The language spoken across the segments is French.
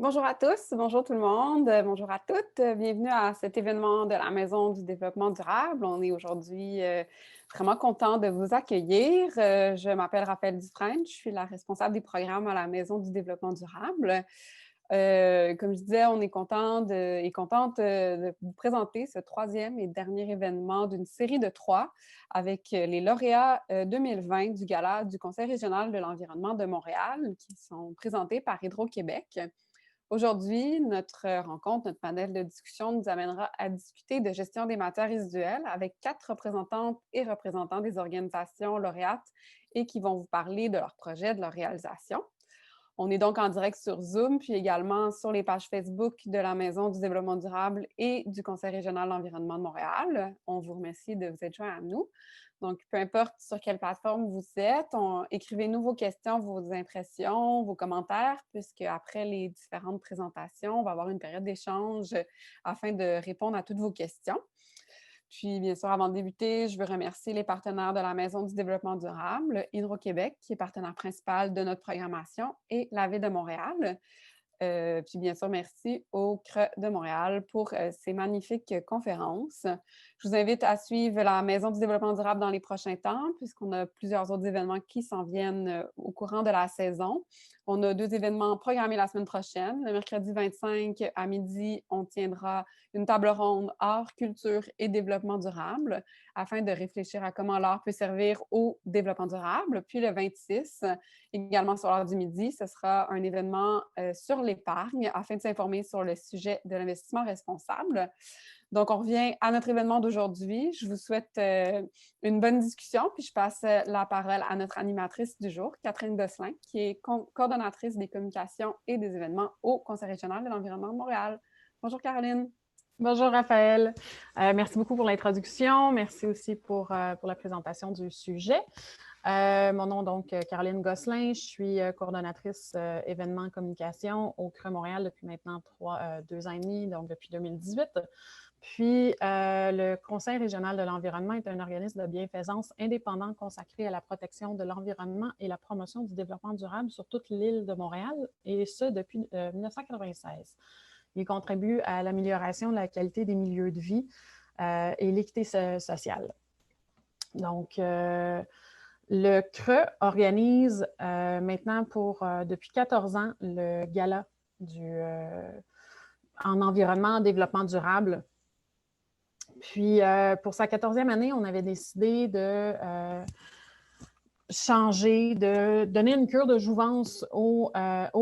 Bonjour à tous, bonjour tout le monde, bonjour à toutes. Bienvenue à cet événement de la Maison du développement durable. On est aujourd'hui vraiment content de vous accueillir. Je m'appelle Raphaël Dufresne, je suis la responsable des programmes à la Maison du développement durable. Comme je disais, on est contente de vous présenter ce troisième et dernier événement d'une série de trois avec les lauréats 2020 du Gala du Conseil régional de l'environnement de Montréal qui sont présentés par Hydro-Québec. Aujourd'hui, notre rencontre, notre panel de discussion nous amènera à discuter de gestion des matières résiduelles avec 4 représentantes et représentants des organisations lauréates et qui vont vous parler de leurs projets, de leur réalisation. On est donc en direct sur Zoom, puis également sur les pages Facebook de la Maison du développement durable et du Conseil régional de l'environnement de Montréal. On vous remercie de vous être joints à nous. Donc, peu importe sur quelle plateforme vous êtes, écrivez-nous vos questions, vos impressions, vos commentaires, puisque après les différentes présentations, on va avoir une période d'échange afin de répondre à toutes vos questions. Puis, bien sûr, avant de débuter, je veux remercier les partenaires de la Maison du développement durable, Hydro-Québec, qui est partenaire principal de notre programmation, et la Ville de Montréal. Puis bien sûr, merci au CRE de Montréal pour ces magnifiques conférences. Je vous invite à suivre la Maison du développement durable dans les prochains temps, puisqu'on a plusieurs autres événements qui s'en viennent au courant de la saison. On a 2 événements programmés la semaine prochaine. Le mercredi 25 à midi, on tiendra une table ronde art, culture et développement durable afin de réfléchir à comment l'art peut servir au développement durable. Puis le 26, également sur l'heure du midi, ce sera un événement sur l'épargne afin de s'informer sur le sujet de l'investissement responsable. Donc, on revient à notre événement d'aujourd'hui. Je vous souhaite une bonne discussion, puis je passe la parole à notre animatrice du jour, Catherine Gosselin, qui est coordonnatrice des communications et des événements au Conseil régional de l'environnement de Montréal. Bonjour Caroline. Bonjour Raphaël. Merci beaucoup pour l'introduction. Merci aussi pour la présentation du sujet. Mon nom donc Caroline Gosselin. Je suis coordonnatrice événements communication au CRE Montréal depuis maintenant 2 ans et demi, donc depuis 2018. Puis, le Conseil régional de l'environnement est un organisme de bienfaisance indépendant consacré à la protection de l'environnement et la promotion du développement durable sur toute l'île de Montréal, et ce depuis 1996. Il contribue à l'amélioration de la qualité des milieux de vie et l'équité sociale. Donc, le CRE organise maintenant depuis 14 ans le gala en environnement, en développement durable. Puis, pour sa 14e année, on avait décidé de changer, de donner une cure de jouvence au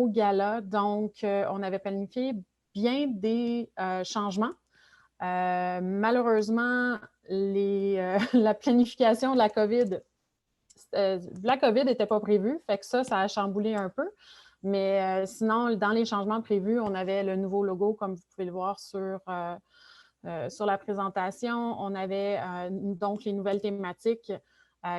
gala. Donc, on avait planifié bien des changements. Malheureusement, la planification de la COVID n'était pas prévue, fait que ça a chamboulé un peu. Mais sinon, dans les changements prévus, on avait le nouveau logo, comme vous pouvez le voir sur la présentation. On avait donc les nouvelles thématiques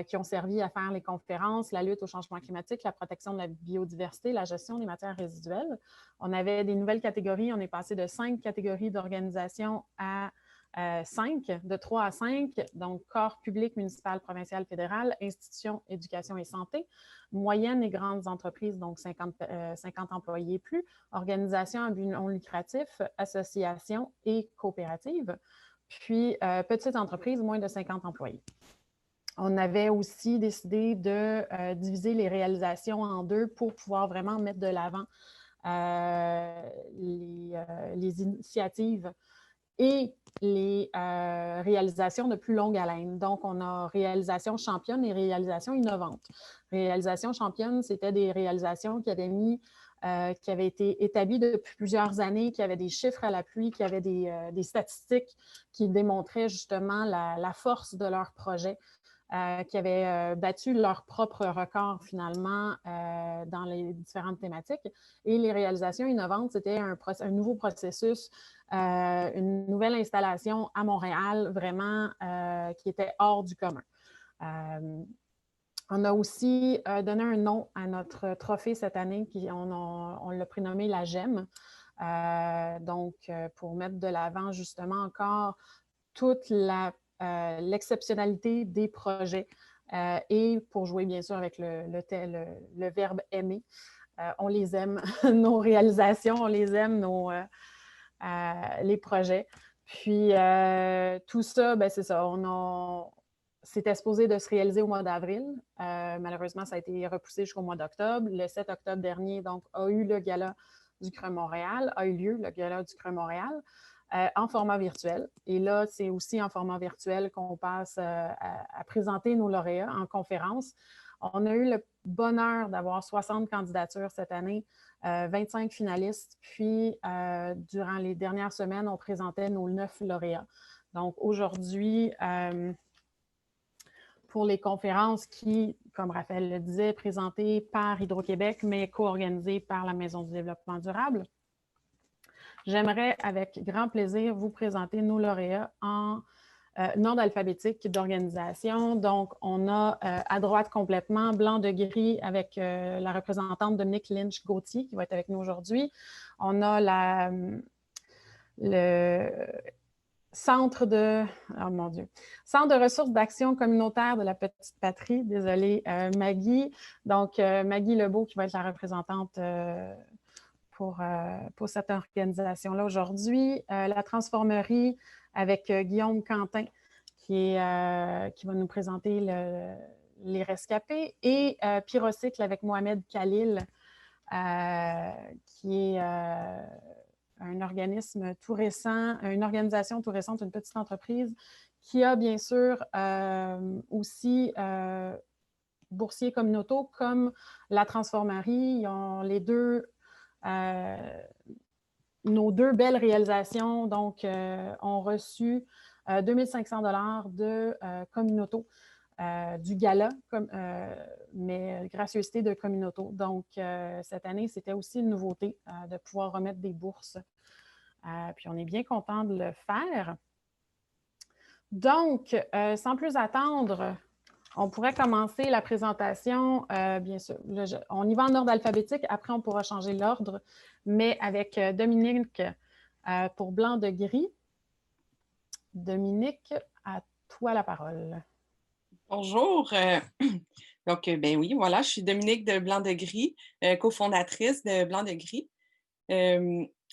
qui ont servi à faire les conférences, la lutte au changement climatique, la protection de la biodiversité, la gestion des matières résiduelles. On avait des nouvelles catégories. On est passé de 5 catégories d'organisation à 5, de 3 à 5, donc corps public, municipal, provincial, fédéral, institutions, éducation et santé, moyennes et grandes entreprises, donc 50 employés et plus, organisations à but non lucratif, associations et coopératives, puis petites entreprises, moins de 50 employés. On avait aussi décidé de diviser les réalisations en 2 pour pouvoir vraiment mettre de l'avant les initiatives et les réalisations de plus longue haleine. Donc, on a réalisation championne et réalisation innovante. Réalisation championne, c'était des réalisations qui avaient été établies depuis plusieurs années, qui avaient des chiffres à l'appui, qui avaient des statistiques qui démontraient justement la force de leur projet. Qui avaient battu leur propre record finalement dans les différentes thématiques. Et les réalisations innovantes, c'était un nouveau processus, une nouvelle installation à Montréal, vraiment qui était hors du commun. On a aussi donné un nom à notre trophée cette année, on l'a prénommé la GEM. Donc, pour mettre de l'avant justement encore toute l'exceptionnalité des projets et pour jouer bien sûr avec le verbe aimer. On les aime, nos réalisations, on les aime, les projets. Puis tout ça, ben, c'est ça, c'était supposé de se réaliser au mois d'avril. Malheureusement, ça a été repoussé jusqu'au mois d'octobre. Le 7 octobre dernier, donc, a eu lieu le gala du Creux Montréal, en format virtuel. Et là, c'est aussi en format virtuel qu'on passe à présenter nos lauréats en conférence. On a eu le bonheur d'avoir 60 candidatures cette année, 25 finalistes. Puis, durant les dernières semaines, on présentait nos 9 lauréats. Donc, aujourd'hui, pour les conférences qui, comme Raphaël le disait, présentées par Hydro-Québec, mais co-organisées par la Maison du développement durable, j'aimerais avec grand plaisir vous présenter nos lauréats en ordre alphabétique d'organisation. Donc, on a à droite complètement blanc de gris avec la représentante Dominique Lynch-Gauthier qui va être avec nous aujourd'hui. On a le Centre de ressources d'action communautaire de la Petite Patrie. Désolée, Maggie. Donc, Maggie Lebeau qui va être la représentante pour cette organisation-là aujourd'hui. La Transformerie avec Guillaume Quentin qui va nous présenter les rescapés et Pyrocycle avec Mohamed Khalil qui est un organisme tout récent, une organisation tout récente, une petite entreprise qui a bien sûr aussi boursiers communautaux comme la Transformerie. Ils ont les deux, nos deux belles réalisations, donc, ont reçu 2500 $ de communautaux. Du gala, mais gracieuseté de communautaux. Donc, cette année, c'était aussi une nouveauté de pouvoir remettre des bourses. Puis, on est bien content de le faire. Donc, sans plus attendre, on pourrait commencer la présentation, bien sûr. On y va en ordre alphabétique, après on pourra changer l'ordre, mais avec Dominique pour blanc de gris. Dominique, à toi la parole. Bonjour. Donc, ben oui, voilà, je suis Dominique de Blanc de Gris, cofondatrice de Blanc de Gris.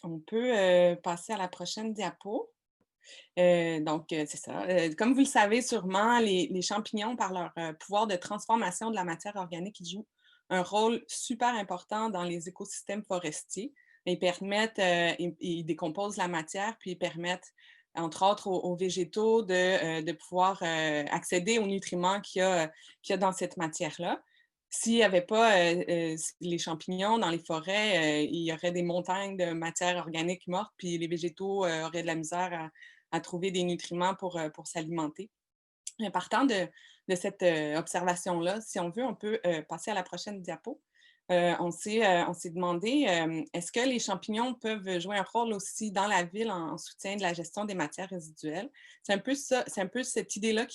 On peut passer à la prochaine diapo. Donc, c'est ça. Comme vous le savez sûrement, les champignons, par leur pouvoir de transformation de la matière organique, ils jouent un rôle super important dans les écosystèmes forestiers. Ils permettent, ils décomposent la matière, puis ils permettent entre autres aux végétaux de pouvoir accéder aux nutriments qu'il y a dans cette matière-là. S'il n'y avait pas les champignons dans les forêts, il y aurait des montagnes de matière organique morte, puis les végétaux auraient de la misère à trouver des nutriments pour s'alimenter. Partant de cette observation-là, si on veut, on peut passer à la prochaine diapo. On s'est demandé, est-ce que les champignons peuvent jouer un rôle aussi dans la ville en soutien de la gestion des matières résiduelles? C'est un peu ça, c'est un peu cette idée-là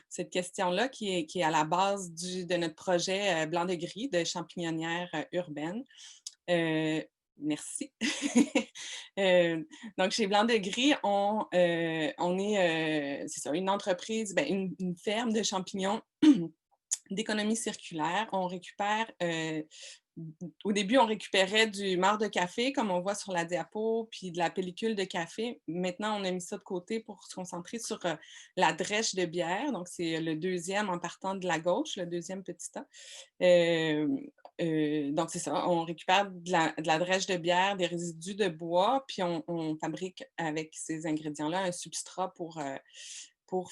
cette question-là qui est à la base de notre projet Blanc de Gris de champignonnière urbaine. Merci. Donc, chez Blanc de Gris, on est, c'est ça, une entreprise, une ferme de champignons d'économie circulaire. On récupère, au début, on récupérait du marc de café, comme on voit sur la diapo, puis de la pellicule de café. Maintenant, on a mis ça de côté pour se concentrer sur la drèche de bière. Donc, c'est le deuxième en partant de la gauche, le deuxième petit tas. Donc, c'est ça, on récupère de la drèche de bière, des résidus de bois, puis on fabrique avec ces ingrédients-là un substrat pour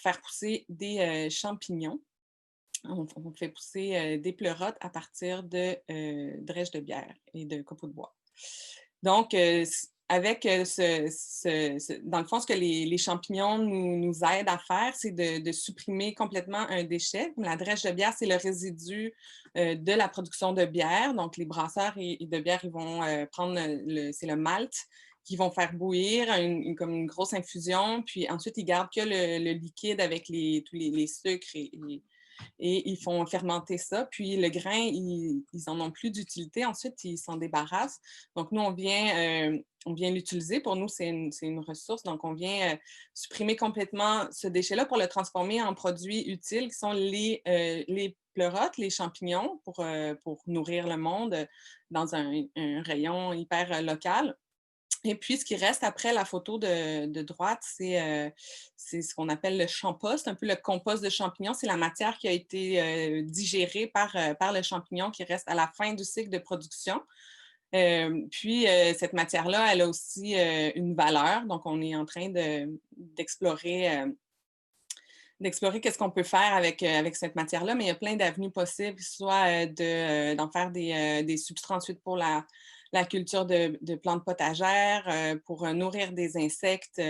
faire pousser des champignons. On fait pousser des pleurotes à partir de drèche de bière et de copeaux de bois. Donc, avec dans le fond, ce que les champignons nous aident à faire, c'est de supprimer complètement un déchet. La drèche de bière, c'est le résidu de la production de bière. Donc, les brasseurs de bière, ils vont prendre, c'est le malt qu'ils vont faire bouillir, comme une grosse infusion. Puis ensuite, ils gardent que le liquide avec tous les sucres et ils font fermenter ça. Puis le grain, ils n'en ont plus d'utilité. Ensuite, ils s'en débarrassent. Donc, nous, on vient l'utiliser. Pour nous, c'est une ressource. Donc, on vient supprimer complètement ce déchet-là pour le transformer en produits utiles qui sont les pleurotes, les champignons pour nourrir le monde dans un rayon hyper local. Et puis, ce qui reste après la photo de droite, c'est ce qu'on appelle le champost, un peu le compost de champignons. C'est la matière qui a été digérée par le champignon qui reste à la fin du cycle de production. Puis, cette matière-là, elle a aussi une valeur. Donc, on est en train d'explorer qu'est-ce qu'on peut faire avec cette matière-là, mais il y a plein d'avenues possibles, soit d'en faire des substrats ensuite pour la culture de plantes potagères, pour nourrir des insectes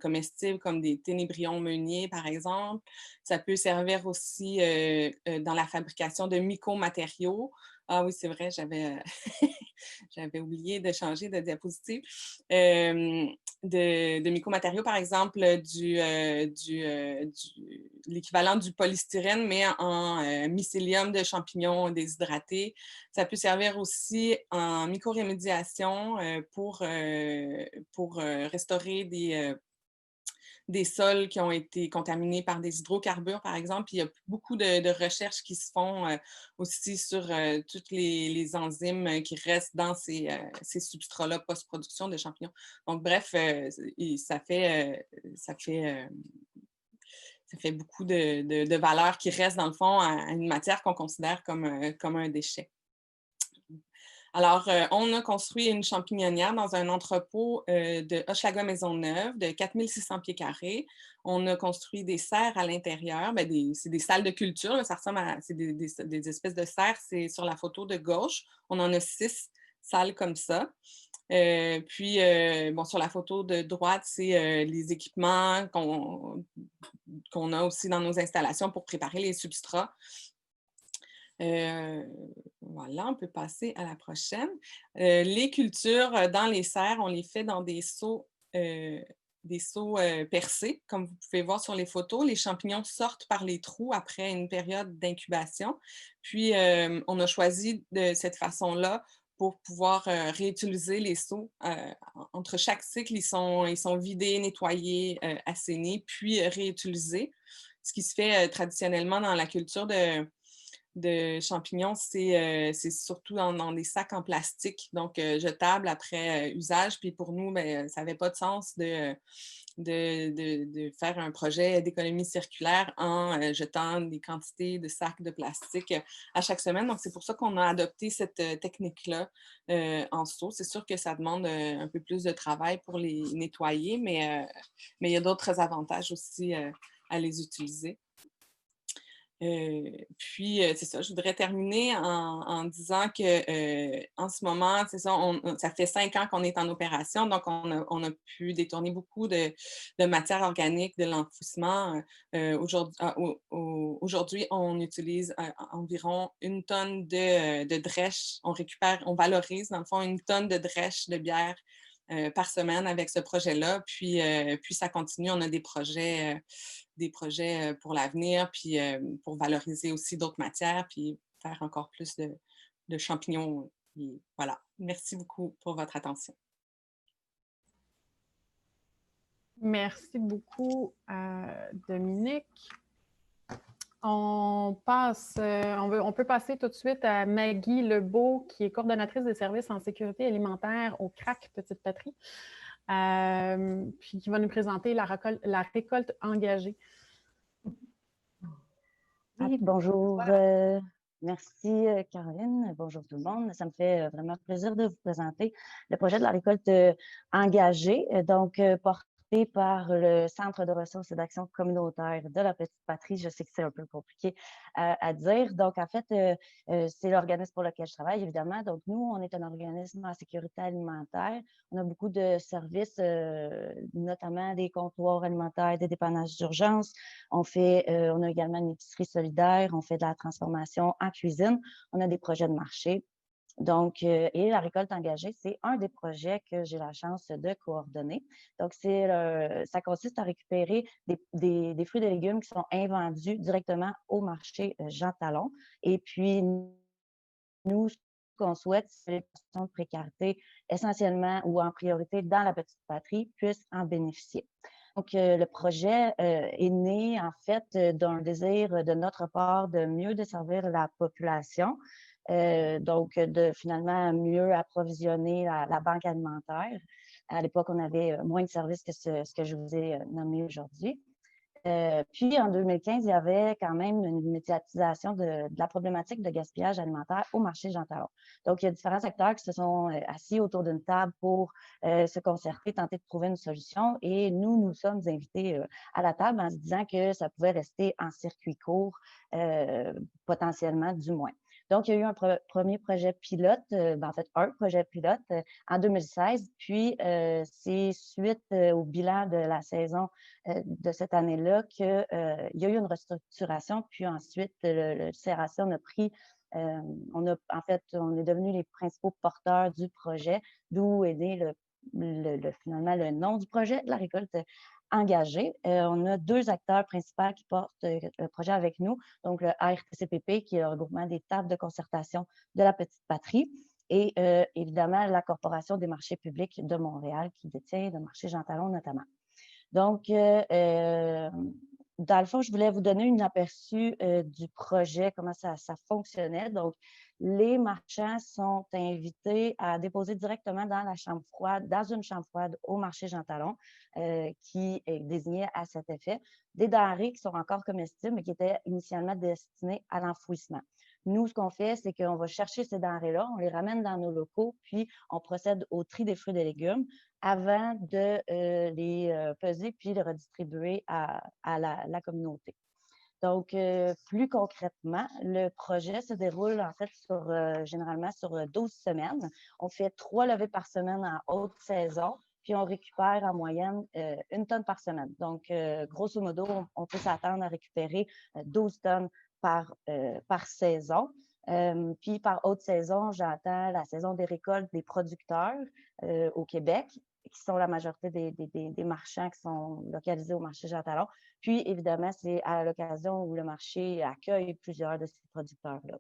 comestibles comme des ténébrions meuniers, par exemple. Ça peut servir aussi dans la fabrication de mycomatériaux. Ah oui, c'est vrai, j'avais oublié de changer de diapositive. De mycomatériaux, par exemple, l'équivalent du polystyrène, mais en mycélium de champignons déshydratés. Ça peut servir aussi en mycorémédiation pour restaurer des sols qui ont été contaminés par des hydrocarbures, par exemple. Puis il y a beaucoup de recherches qui se font aussi sur toutes les enzymes qui restent dans ces substrats-là post-production de champignons. Donc, bref, ça fait beaucoup de valeurs qui restent, dans le fond, à une matière qu'on considère comme un déchet. Alors, on a construit une champignonnière dans un entrepôt de Hochelaga-Maisonneuve de 4600 pieds carrés. On a construit des serres à l'intérieur. C'est des salles de culture. Là, ça ressemble à des espèces de serres. C'est sur la photo de gauche. On en a 6 salles comme ça. Puis, sur la photo de droite, c'est les équipements qu'on a aussi dans nos installations pour préparer les substrats. Voilà, on peut passer à la prochaine. Les cultures dans les serres, on les fait dans des seaux percés, comme vous pouvez voir sur les photos. Les champignons sortent par les trous après une période d'incubation. Puis, on a choisi de cette façon-là pour pouvoir réutiliser les seaux. Entre chaque cycle, ils sont vidés, nettoyés, assainis, puis réutilisés. Ce qui se fait traditionnellement dans la culture de champignons, c'est surtout dans des sacs en plastique, donc jetables après usage. Puis pour nous, ça n'avait pas de sens de faire un projet d'économie circulaire en jetant des quantités de sacs de plastique à chaque semaine. Donc, c'est pour ça qu'on a adopté cette technique-là en seau. C'est sûr que ça demande un peu plus de travail pour les nettoyer, mais il y a d'autres avantages aussi à les utiliser. Puis, c'est ça, je voudrais terminer en disant que en ce moment, c'est ça, ça fait 5 ans qu'on est en opération, donc on a pu détourner beaucoup de matière organique de l'enfouissement. Aujourd'hui, on utilise environ 1 tonne de drèche. On valorise, dans le fond, 1 tonne de drèche de bière par semaine avec ce projet-là. Puis ça continue. On a des projets pour l'avenir, puis pour valoriser aussi d'autres matières, puis faire encore plus de champignons. Et voilà. Merci beaucoup pour votre attention. Merci beaucoup, Dominique. On peut passer tout de suite à Maggie Lebeau, qui est coordonnatrice des services en sécurité alimentaire au CRAC Petite Patrie, puis qui va nous présenter la récolte engagée. Oui, bonjour. Merci, Caroline. Bonjour tout le monde. Ça me fait vraiment plaisir de vous présenter le projet de la récolte engagée, donc porté par le Centre de ressources et d'action communautaire de la Petite Patrie. Je sais que c'est un peu compliqué à dire. Donc, en fait, c'est l'organisme pour lequel je travaille, évidemment. Donc, nous, on est un organisme en sécurité alimentaire. On a beaucoup de services, notamment des comptoirs alimentaires, des dépannages d'urgence. On a également une épicerie solidaire. On fait de la transformation en cuisine. On a des projets de marché. Donc, et la récolte engagée, c'est un des projets que j'ai la chance de coordonner. Donc, ça consiste à récupérer des fruits et légumes qui sont invendus directement au marché Jean Talon. Et puis, nous, ce qu'on souhaite, c'est que les personnes de précarité, essentiellement ou en priorité dans la petite patrie, puissent en bénéficier. Donc, le projet est né, en fait, d'un désir de notre part de mieux desservir la population, donc de finalement mieux approvisionner la banque alimentaire. À l'époque, on avait moins de services que ce que je vous ai nommé aujourd'hui. Puis, en 2015, il y avait quand même une médiatisation de la problématique de gaspillage alimentaire au marché Jean Talon. Donc, il y a différents acteurs qui se sont assis autour d'une table pour se concerter, tenter de trouver une solution. Et nous sommes invités à la table en se disant que ça pouvait rester en circuit court, potentiellement du moins. Donc, il y a eu un premier projet pilote, en fait, un projet pilote en 2016. Puis, c'est suite au bilan de la saison de cette année-là qu'il y a eu une restructuration. Puis ensuite, le CRAC, on a pris, on est devenus les principaux porteurs du projet, d'où est né finalement le nom du projet, de la récolte engagée. On a deux acteurs principaux qui portent le projet avec nous, donc le ARTCPP, qui est le regroupement des tables de concertation de la petite patrie, et évidemment la Corporation des marchés publics de Montréal, qui détient le marché Jean Talon notamment. Donc, dans le fond, je voulais vous donner un aperçu du projet, comment ça fonctionnait. Donc, les marchands sont invités à déposer directement dans la chambre froide, dans une chambre froide au marché Jean Talon, qui est désignée à cet effet, des denrées qui sont encore comestibles, mais qui étaient initialement destinées à l'enfouissement. Nous, ce qu'on fait, c'est qu'on va chercher ces denrées-là, on les ramène dans nos locaux, puis on procède au tri des fruits et des légumes avant de les peser puis les redistribuer à la communauté. Donc, plus concrètement, le projet se déroule en fait généralement sur 12 semaines. On fait 3 levées par semaine en haute saison, puis on récupère en moyenne 1 tonne par semaine. Donc, grosso modo, on peut s'attendre à récupérer 12 tonnes par saison. Puis par haute saison, j'entends la saison des récoltes des producteurs au Québec, qui sont la majorité des marchands qui sont localisés au marché Jean Talon. Puis, évidemment, c'est à l'occasion où le marché accueille plusieurs de ces producteurs-là.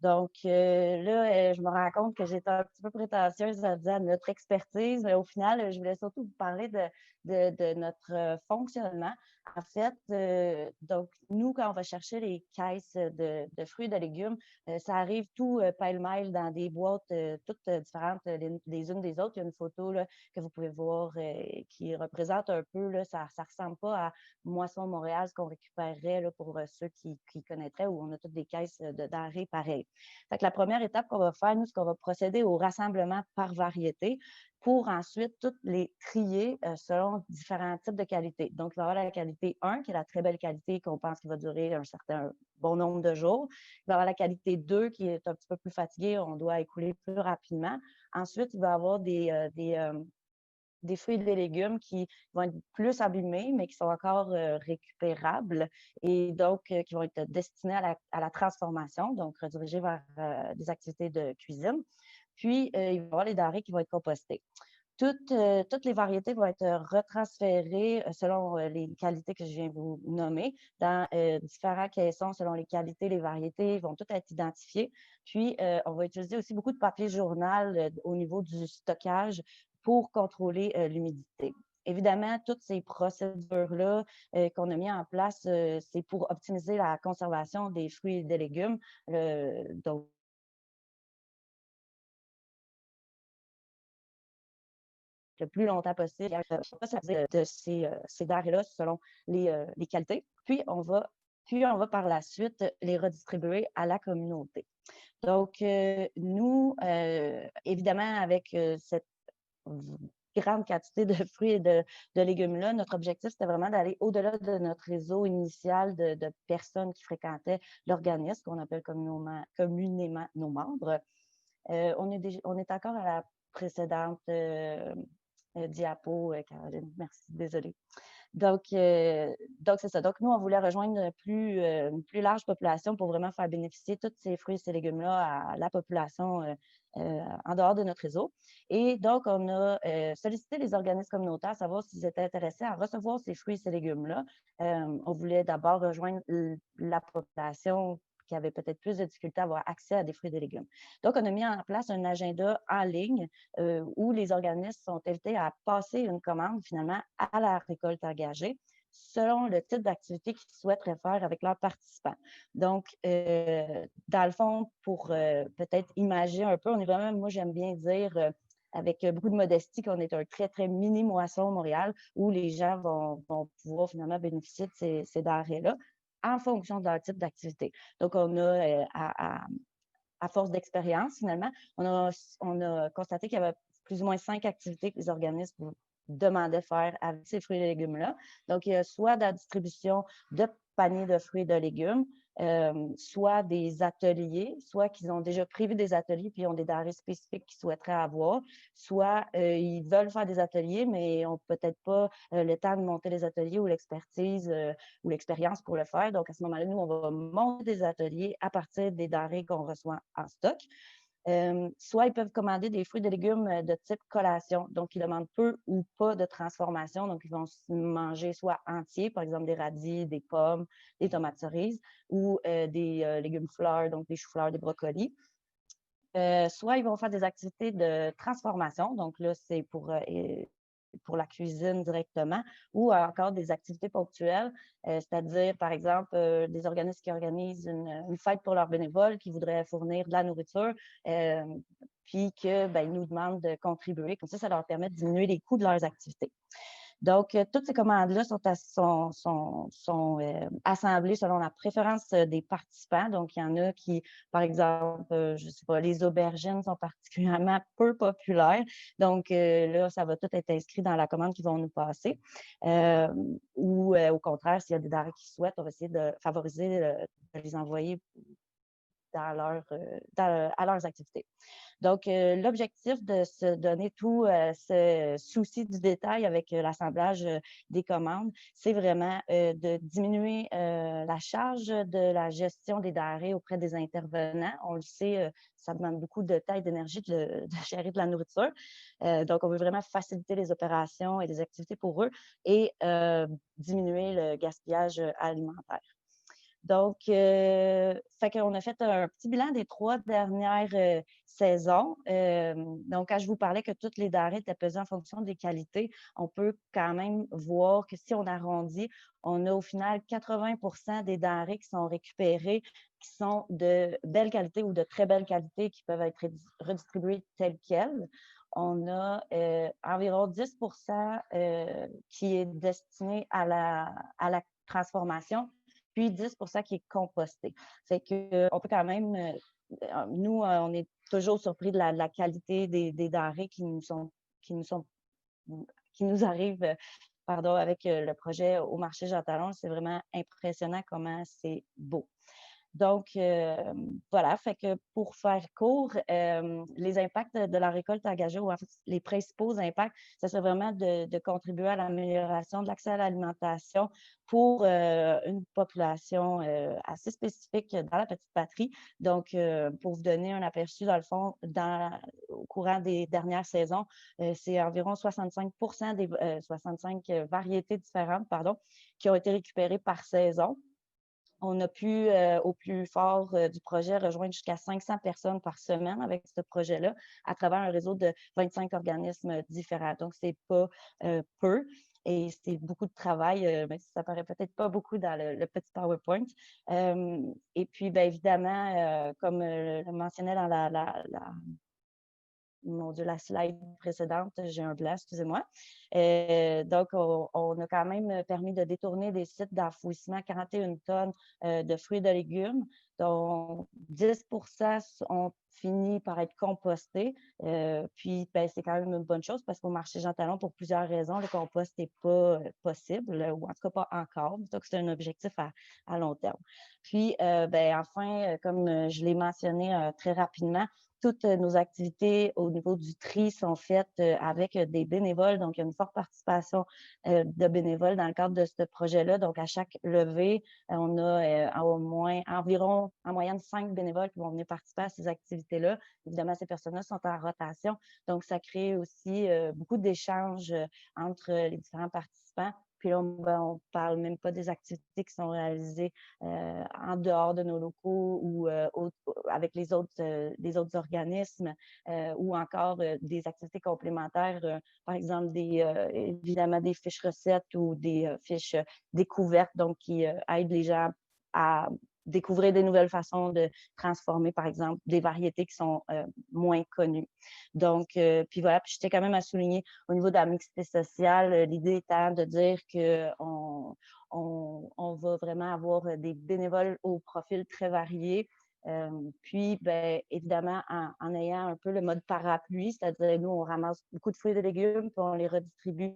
Donc, là, je me rends compte que j'étais un petit peu prétentieuse à dire notre expertise, mais au final, je voulais surtout vous parler de notre fonctionnement. En fait, donc, nous, quand on va chercher les caisses de fruits et de légumes, ça arrive tout pêle-mêle dans des boîtes toutes différentes les unes des autres. Il y a une photo là, que vous pouvez voir qui représente un peu, là, ça ne ressemble pas à Moisson Montréal, ce qu'on récupérerait là, pour ceux qui connaîtraient, où on a toutes des caisses de denrées pareilles. Fait que la première étape qu'on va faire, nous, c'est qu'on va procéder au rassemblement par variété pour ensuite toutes les trier selon différents types de qualités. Donc, il va y avoir la qualité 1, qui est la très belle qualité qu'on pense qu'il va durer un certain bon nombre de jours. Il va y avoir la qualité 2, qui est un petit peu plus fatiguée, on doit écouler plus rapidement. Ensuite, il va y avoir des fruits et des légumes qui vont être plus abîmés, mais qui sont encore récupérables et donc qui vont être destinés à la transformation, donc redirigés vers des activités de cuisine. Puis, il va y avoir les denrées qui vont être compostées. Toutes les variétés vont être retransférées selon les qualités que je viens de vous nommer dans différents caissons selon les qualités, les variétés vont toutes être identifiées. Puis, on va utiliser aussi beaucoup de papier journal au niveau du stockage pour contrôler l'humidité. Évidemment, toutes ces procédures-là qu'on a mis en place, c'est pour optimiser la conservation des fruits et des légumes. Donc, le plus longtemps possible, de ces denrées-là selon les qualités. Puis, on va par la suite les redistribuer à la communauté. Donc, nous, évidemment, avec cette grande quantité de fruits et de légumes-là, notre objectif, c'était vraiment d'aller au-delà de notre réseau initial de personnes qui fréquentaient l'organisme, qu'on appelle communément nos membres. On est encore à la précédente diapo, Caroline, merci, désolée. Donc, c'est ça. Donc, nous, on voulait rejoindre une plus large population pour vraiment faire bénéficier tous ces fruits et ces légumes-là à la population en dehors de notre réseau. Et donc, on a sollicité les organismes communautaires, savoir s'ils étaient intéressés à recevoir ces fruits et ces légumes-là. On voulait d'abord rejoindre la population qui avait peut-être plus de difficultés à avoir accès à des fruits et des légumes. Donc, on a mis en place un agenda en ligne où les organismes sont invités à passer une commande finalement à la récolte engagée selon le type d'activité qu'ils souhaiteraient faire avec leurs participants. Donc, dans le fond, pour peut-être imager un peu, on est vraiment, moi j'aime bien dire, avec beaucoup de modestie, qu'on est un très, très mini moisson Montréal où les gens vont pouvoir finalement bénéficier de ces denrées-là en fonction de leur type d'activité. Donc, on a, à force d'expérience, finalement, on a constaté qu'il y avait plus ou moins 5 activités que les organismes demandaient de faire avec ces fruits et légumes-là. Donc, il y a soit de la distribution de paniers de fruits et de légumes, soit des ateliers, soit qu'ils ont déjà prévu des ateliers puis ils ont des denrées spécifiques qu'ils souhaiteraient avoir, soit ils veulent faire des ateliers, mais n'ont peut-être pas le temps de monter les ateliers ou l'expertise ou l'expérience pour le faire. Donc, à ce moment-là, nous, on va monter des ateliers à partir des denrées qu'on reçoit en stock. Soit ils peuvent commander des fruits et des légumes de type collation. Donc, ils demandent peu ou pas de transformation. Donc, ils vont manger soit entiers, par exemple des radis, des pommes, des tomates cerises, ou des légumes fleurs, donc des choux-fleurs, des brocolis. Soit ils vont faire des activités de transformation. Donc, là, c'est pour la cuisine directement, ou encore des activités ponctuelles, c'est-à-dire, par exemple, des organismes qui organisent une fête pour leurs bénévoles, qui voudraient fournir de la nourriture, puis qu'ils nous demandent de contribuer. Comme ça leur permet de diminuer les coûts de leurs activités. Donc, toutes ces commandes-là sont assemblées selon la préférence des participants. Donc, il y en a qui, par exemple, je ne sais pas, les aubergines sont particulièrement peu populaires. Donc, là, ça va tout être inscrit dans la commande qu'ils vont nous passer. Ou, au contraire, s'il y a des denrées qu'ils souhaitent, on va essayer de favoriser, de les envoyer à leurs activités. Donc, l'objectif de se donner tout ce souci du détail avec l'assemblage des commandes, c'est vraiment de diminuer la charge de la gestion des denrées auprès des intervenants. On le sait, ça demande beaucoup de temps et d'énergie de gérer de la nourriture. Donc, on veut vraiment faciliter les opérations et les activités pour eux et diminuer le gaspillage alimentaire. Donc, fait qu'on a fait un petit bilan des 3 dernières saisons. Donc, quand je vous parlais que toutes les denrées étaient pesées en fonction des qualités, on peut quand même voir que si on arrondit, on a au final 80% des denrées qui sont récupérées, qui sont de belle qualité ou de très belle qualité, qui peuvent être redistribuées telles quelles. On a environ 10% qui est destiné à la transformation, puis 10% qui est composté. Fait qu'on peut quand même, nous, on est toujours surpris de la qualité des denrées qui nous arrivent avec le projet au marché Jean Talon. C'est vraiment impressionnant comment c'est beau. Donc, voilà, fait que pour faire court, les impacts de la récolte engagée, ou en fait, les principaux impacts, ça serait vraiment de contribuer à l'amélioration de l'accès à l'alimentation pour une population assez spécifique dans la petite patrie. Donc, pour vous donner un aperçu, dans le fond, au courant des dernières saisons, c'est environ 65 des 65 variétés différentes, qui ont été récupérées par saison. On a pu, au plus fort du projet, rejoindre jusqu'à 500 personnes par semaine avec ce projet-là, à travers un réseau de 25 organismes différents. Donc, ce n'est pas peu et c'est beaucoup de travail, même si ça ne paraît peut-être pas beaucoup dans le petit PowerPoint. Et puis, bien évidemment, comme le mentionnait dans la slide précédente, j'ai un blanc, excusez-moi. Donc, on a quand même permis de détourner des sites d'enfouissement 41 tonnes de fruits et de légumes, dont 10% ont fini par être compostés. Puis, ben, c'est quand même une bonne chose parce qu'au marché Jean Talon, pour plusieurs raisons, le compost n'est pas possible, ou en tout cas pas encore. Donc, c'est un objectif à long terme. Puis, ben, enfin, comme je l'ai mentionné très rapidement, toutes nos activités au niveau du tri sont faites avec des bénévoles. Donc, il y a une forte participation de bénévoles dans le cadre de ce projet-là. Donc, à chaque levée, on a au moins environ en moyenne 5 bénévoles qui vont venir participer à ces activités-là. Évidemment, ces personnes-là sont en rotation. Donc, ça crée aussi beaucoup d'échanges entre les différents participants. Puis là, on parle même pas des activités qui sont réalisées en dehors de nos locaux ou avec les autres organismes ou encore des activités complémentaires, par exemple évidemment des fiches recettes ou des fiches découvertes, donc qui aident les gens à découvrir des nouvelles façons de transformer, par exemple, des variétés qui sont moins connues. Donc, puis voilà, puis je tiens quand même à souligner au niveau de la mixité sociale, l'idée étant de dire qu'on va vraiment avoir des bénévoles au profil très varié. Puis, bien, évidemment, en ayant un peu le mode parapluie, c'est-à-dire nous, on ramasse beaucoup de fruits et de légumes, puis on les redistribue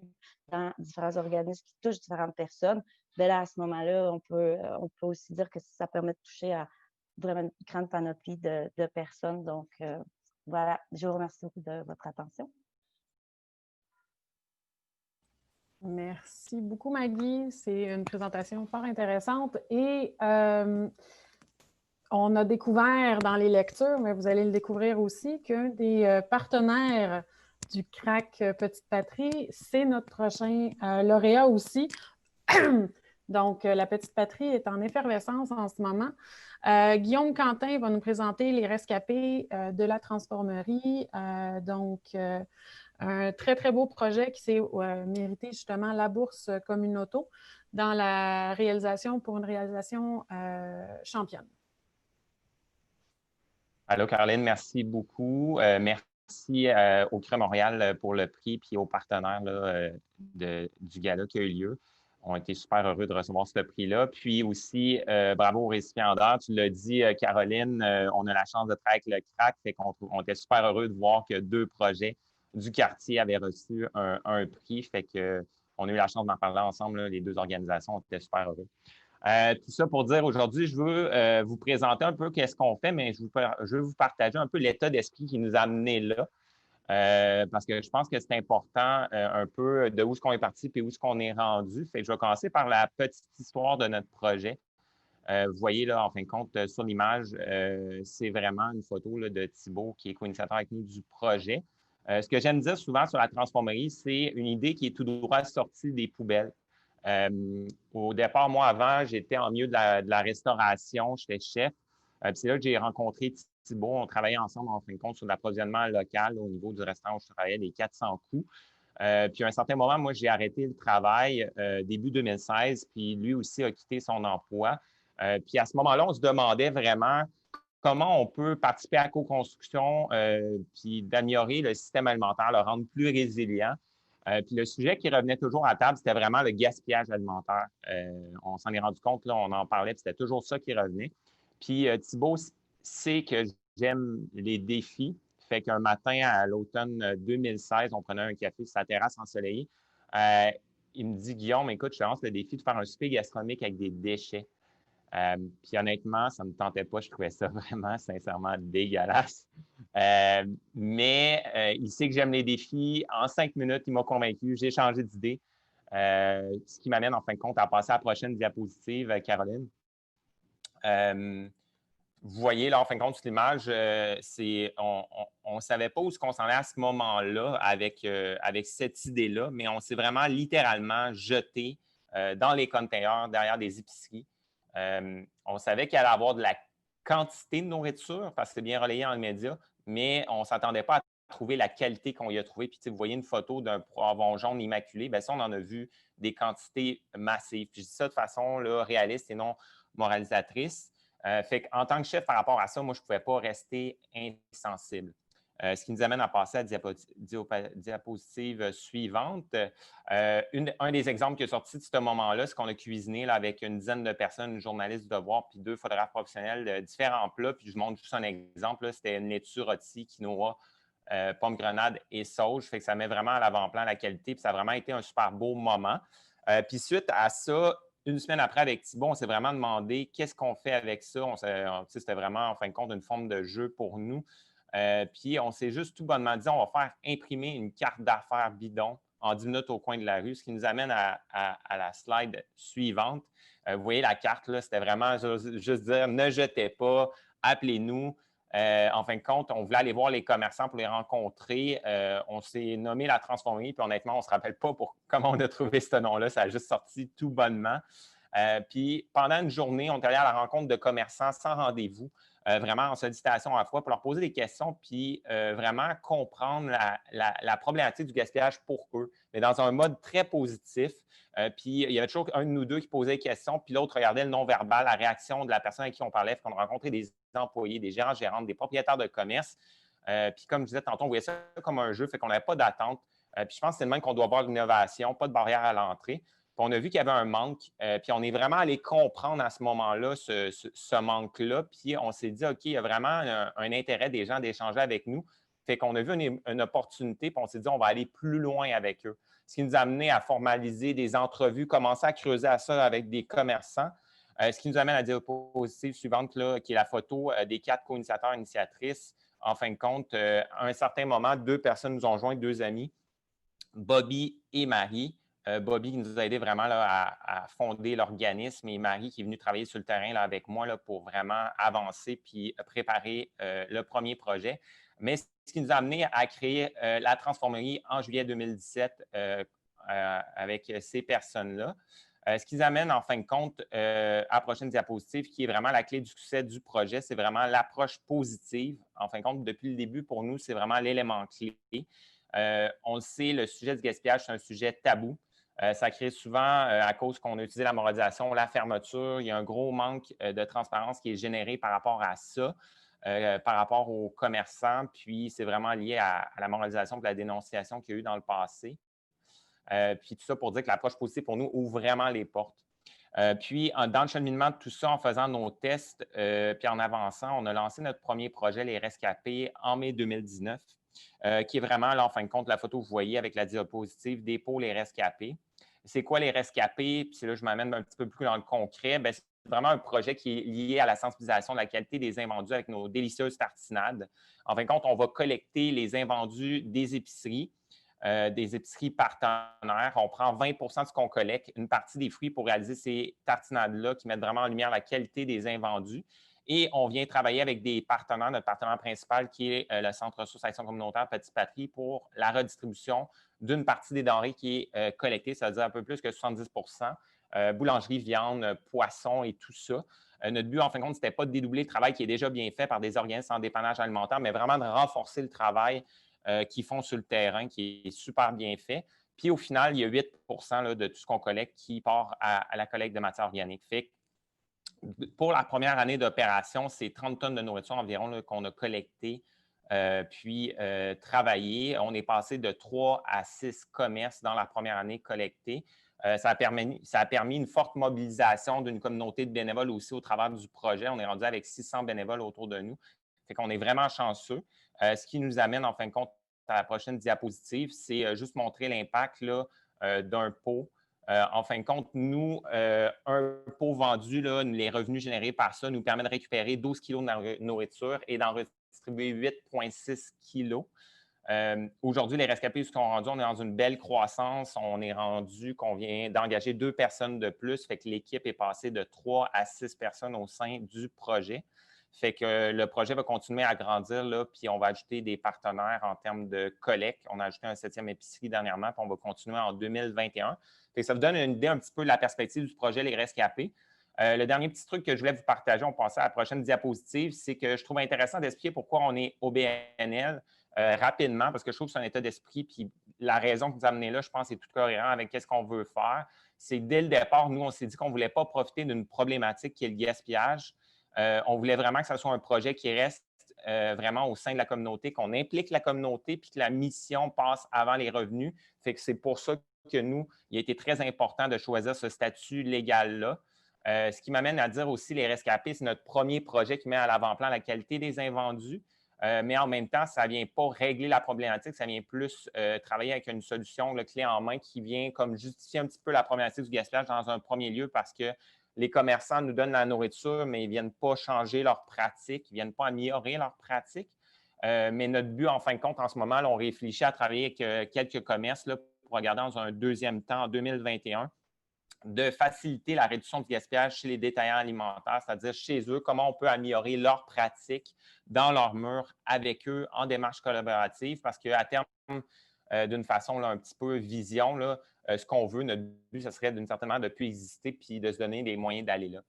dans différents organismes qui touchent différentes personnes. Bien là, à ce moment-là, on peut aussi dire que ça permet de toucher à vraiment une grande panoplie de personnes. Donc, voilà, je vous remercie beaucoup de votre attention. Merci beaucoup, Maggie. C'est une présentation fort intéressante et on a découvert dans les lectures, mais vous allez le découvrir aussi, qu'un des partenaires du CRAC Petite Patrie, c'est notre prochain lauréat aussi. Donc, la Petite Patrie est en effervescence en ce moment. Guillaume Quentin va nous présenter les rescapés de la transformerie. Un très, très beau projet qui s'est mérité justement la bourse Communauto dans la réalisation pour une réalisation championne. Allô, Caroline, merci beaucoup. Merci au CRE Montréal pour le prix puis aux partenaires là, du gala qui a eu lieu. On a été super heureux de recevoir ce prix-là. Puis aussi, bravo aux récipiendaires. Tu l'as dit, Caroline, on a la chance de travailler avec le CRAC, fait qu'on était super heureux de voir que 2 projets du quartier avaient reçu un prix. Fait qu'on a eu la chance d'en parler ensemble. Là, les 2 organisations, on était super heureux. Tout ça pour dire aujourd'hui, je veux vous présenter un peu qu'est-ce qu'on fait, mais je veux vous partager un peu l'état d'esprit qui nous a amenés là. Parce que je pense que c'est important un peu de où est-ce qu'on est parti et où est-ce qu'on est rendu. Fait que je vais commencer par la petite histoire de notre projet. Vous voyez là, en fin de compte, sur l'image, c'est vraiment une photo là, de Thibault qui est co-initiateur avec nous du projet. Ce que j'aime dire souvent sur la transformerie, c'est une idée qui est tout droit sortie des poubelles. Au départ, moi, avant, j'étais en milieu de la restauration, j'étais chef. C'est là que j'ai rencontré Thibault. On travaillait ensemble, en fin de compte, sur l'approvisionnement local au niveau du restaurant où je travaillais, les 400 coups. Puis à un certain moment, moi, j'ai arrêté le travail début 2016, puis lui aussi a quitté son emploi. Puis à ce moment-là, on se demandait vraiment comment on peut participer à la co-construction puis d'améliorer le système alimentaire, le rendre plus résilient. Puis le sujet qui revenait toujours à la table, c'était vraiment le gaspillage alimentaire. On s'en est rendu compte, là, on en parlait, puis c'était toujours ça qui revenait. Puis Thibault sait que j'aime les défis. Fait qu'un matin, à l'automne 2016, on prenait un café sur sa terrasse ensoleillée. Il me dit, Guillaume, écoute, je te lance le défi de faire un souper gastronomique avec des déchets. Puis honnêtement, ça ne me tentait pas. Je trouvais ça vraiment, sincèrement, dégueulasse. Mais il sait que j'aime les défis. En 5 minutes, il m'a convaincu. J'ai changé d'idée. Ce qui m'amène, en fin de compte, à passer à la prochaine diapositive, Caroline. Vous voyez, là, en fin de compte, sur l'image, on ne savait pas où est-ce qu'on s'en allait à ce moment-là avec cette idée-là, mais on s'est vraiment littéralement jeté dans les containers derrière des épiceries. On savait qu'il allait y avoir de la quantité de nourriture parce que c'est bien relayé dans les médias, mais on ne s'attendait pas à trouver la qualité qu'on y a trouvée. Puis, vous voyez une photo d'un poivron jaune immaculé, bien ça, on en a vu des quantités massives. Puis, je dis ça de façon là, réaliste et non moralisatrice. Fait qu'en tant que chef par rapport à ça, moi, je ne pouvais pas rester insensible. Ce qui nous amène à passer à la diapositive suivante. Un des exemples qui est sorti de ce moment-là, c'est qu'on a cuisiné là, avec une dizaine de personnes, une journaliste du devoir, puis 2 photographes professionnels, différents plats. Puis je vous montre juste un exemple. C'était une laitue rôtie, quinoa, pomme grenade et sauge. Fait que ça met vraiment à l'avant-plan la qualité. Puis ça a vraiment été un super beau moment. Puis suite à ça, une semaine après, avec Thibault, on s'est vraiment demandé qu'est-ce qu'on fait avec ça. C'était vraiment, en fin de compte, une forme de jeu pour nous. Puis on s'est juste tout bonnement dit, on va faire imprimer une carte d'affaires bidon en 10 minutes au coin de la rue, ce qui nous amène à la slide suivante. Vous voyez la carte, là, c'était vraiment juste dire « ne jetez pas, appelez-nous ». En fin de compte, on voulait aller voir les commerçants pour les rencontrer. On s'est nommé la Transformerie, puis honnêtement, on ne se rappelle pas comment on a trouvé ce nom-là. Ça a juste sorti tout bonnement. Puis pendant une journée, on est allé à la rencontre de commerçants sans rendez-vous, vraiment en sollicitation à la fois, pour leur poser des questions, puis vraiment comprendre la problématique du gaspillage pour eux, mais dans un mode très positif. Puis il y avait toujours un de nous deux qui posait des questions, puis l'autre regardait le non-verbal, la réaction de la personne avec qui on parlait, qu'on a rencontré des employés, des gérants, gérantes, des propriétaires de commerce. Puis comme je disais tantôt, on voyait ça comme un jeu, fait qu'on n'avait pas d'attente. Puis je pense que c'est le même qu'on doit avoir l'innovation, pas de barrière à l'entrée. Puis on a vu qu'il y avait un manque, puis on est vraiment allé comprendre à ce moment-là ce manque-là. Puis on s'est dit, OK, il y a vraiment un intérêt des gens d'échanger avec nous. Fait qu'on a vu une opportunité, puis on s'est dit, on va aller plus loin avec eux. Ce qui nous a amené à formaliser des entrevues, commencer à creuser à ça avec des commerçants. Ce qui nous amène à la diapositive suivante, là, qui est la photo des 4 co-initiateurs initiatrices. En fin de compte, à un certain moment, 2 personnes nous ont joints, 2 amis, Bobby et Marie. Bobby qui nous a aidé vraiment là, à fonder l'organisme et Marie qui est venue travailler sur le terrain là, avec moi là, pour vraiment avancer puis préparer le premier projet. Mais ce qui nous a amené à créer la Transformerie en juillet 2017 avec ces personnes-là. Ce qui nous amène en fin de compte à la prochaine diapositive qui est vraiment la clé du succès du projet, c'est vraiment l'approche positive. En fin de compte, depuis le début, pour nous, c'est vraiment l'élément clé. On le sait, le sujet du gaspillage, c'est un sujet tabou. Ça crée souvent, à cause qu'on a utilisé la moralisation, la fermeture. Il y a un gros manque de transparence qui est généré par rapport à ça, par rapport aux commerçants. Puis, c'est vraiment lié à la moralisation et la dénonciation qu'il y a eu dans le passé. Puis, tout ça pour dire que l'approche positive pour nous ouvre vraiment les portes. Puis, dans le cheminement de tout ça, en faisant nos tests, puis en avançant, on a lancé notre premier projet, les Rescapés, en mai 2019, qui est vraiment, là, en fin de compte, la photo que vous voyez avec la diapositive des pôles Les Rescapés. C'est quoi les Rescapés? Puis là, je m'amène un petit peu plus dans le concret. Bien, c'est vraiment un projet qui est lié à la sensibilisation de la qualité des invendus avec nos délicieuses tartinades. En fin de compte, on va collecter les invendus des épiceries partenaires. On prend 20 de ce qu'on collecte, une partie des fruits pour réaliser ces tartinades-là qui mettent vraiment en lumière la qualité des invendus. Et on vient travailler avec des partenaires, notre partenaire principal qui est le Centre ressources action communautaire Petite Patrie pour la redistribution d'une partie des denrées qui est collectée, c'est-à-dire un peu plus que 70 boulangerie, viande, poisson et tout ça. Notre but, en fin de compte, ce n'était pas de dédoubler le travail qui est déjà bien fait par des organismes en dépannage alimentaire, mais vraiment de renforcer le travail qu'ils font sur le terrain, qui est super bien fait. Puis au final, il y a 8 là, de tout ce qu'on collecte qui part à la collecte de matière organique. Fait pour la première année d'opération, c'est 30 tonnes de nourriture environ qu'on a collecté puis travaillé. On est passé de 3 à 6 commerces dans la première année collectés. Ça a permis une forte mobilisation d'une communauté de bénévoles aussi au travers du projet. On est rendu avec 600 bénévoles autour de nous. Fait qu'on est vraiment chanceux. Ce qui nous amène, en fin de compte, à la prochaine diapositive, c'est juste montrer l'impact d'un pot. En fin de compte, nous, un pot vendu, là, les revenus générés par ça nous permet de récupérer 12 kilos de nourriture et d'en redistribuer 8,6 kilos. Aujourd'hui, les rescapés sont rendus, on est dans une belle croissance. On est rendu qu'on vient d'engager 2 personnes de plus. Fait que l'équipe est passée de 3 à 6 personnes au sein du projet. Fait que le projet va continuer à grandir, là, puis on va ajouter des partenaires en termes de collecte. On a ajouté un 7e épicerie dernièrement, puis on va continuer en 2021. Fait que ça vous donne une idée un petit peu de la perspective du projet Les Rescapés. Le dernier petit truc que je voulais vous partager, on passe à la prochaine diapositive, c'est que je trouve intéressant d'expliquer pourquoi on est au BNL rapidement, parce que je trouve que c'est un état d'esprit, puis la raison que vous amenez là, je pense, est tout cohérent avec ce qu'on veut faire. C'est que dès le départ, nous, on s'est dit qu'on ne voulait pas profiter d'une problématique qui est le gaspillage. On voulait vraiment que ce soit un projet qui reste vraiment au sein de la communauté, qu'on implique la communauté, puis que la mission passe avant les revenus. Fait que c'est pour ça que nous, il a été très important de choisir ce statut légal-là. Ce qui m'amène à dire aussi, les Rescapés, c'est notre premier projet qui met à l'avant-plan la qualité des invendus. Mais en même temps, ça ne vient pas régler la problématique, ça vient plus travailler avec une solution, le clé en main, qui vient comme justifier un petit peu la problématique du gaspillage dans un premier lieu parce que les commerçants nous donnent la nourriture, mais ils ne viennent pas changer leurs pratiques, ils ne viennent pas améliorer leurs pratiques. Mais notre but, en fin de compte, en ce moment, là, on réfléchit à travailler avec quelques commerces là, pour regarder dans un deuxième temps, en 2021, de faciliter la réduction du gaspillage chez les détaillants alimentaires, c'est-à-dire chez eux, comment on peut améliorer leurs pratiques dans leurs murs avec eux en démarche collaborative, parce qu'à terme, d'une façon là, un petit peu vision, là, ce qu'on veut, notre but, ce serait d'une certaine manière de ne plus exister puis de se donner les moyens d'aller là.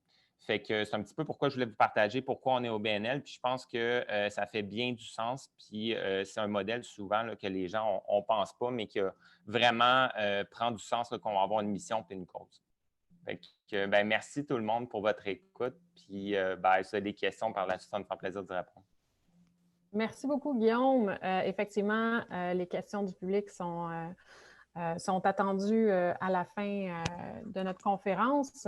Fait que c'est un petit peu pourquoi je voulais vous partager pourquoi on est au BNL, puis je pense que ça fait bien du sens, puis c'est un modèle souvent là, que les gens ne pensent pas, mais qui vraiment prend du sens qu'on va avoir une mission et une cause. Fait que, ben, merci tout le monde pour votre écoute, puis ben, si vous avez des questions par la suite, ça me fera plaisir d'y répondre. Merci beaucoup, Guillaume. Effectivement, les questions du public sont attendues à la fin de notre conférence.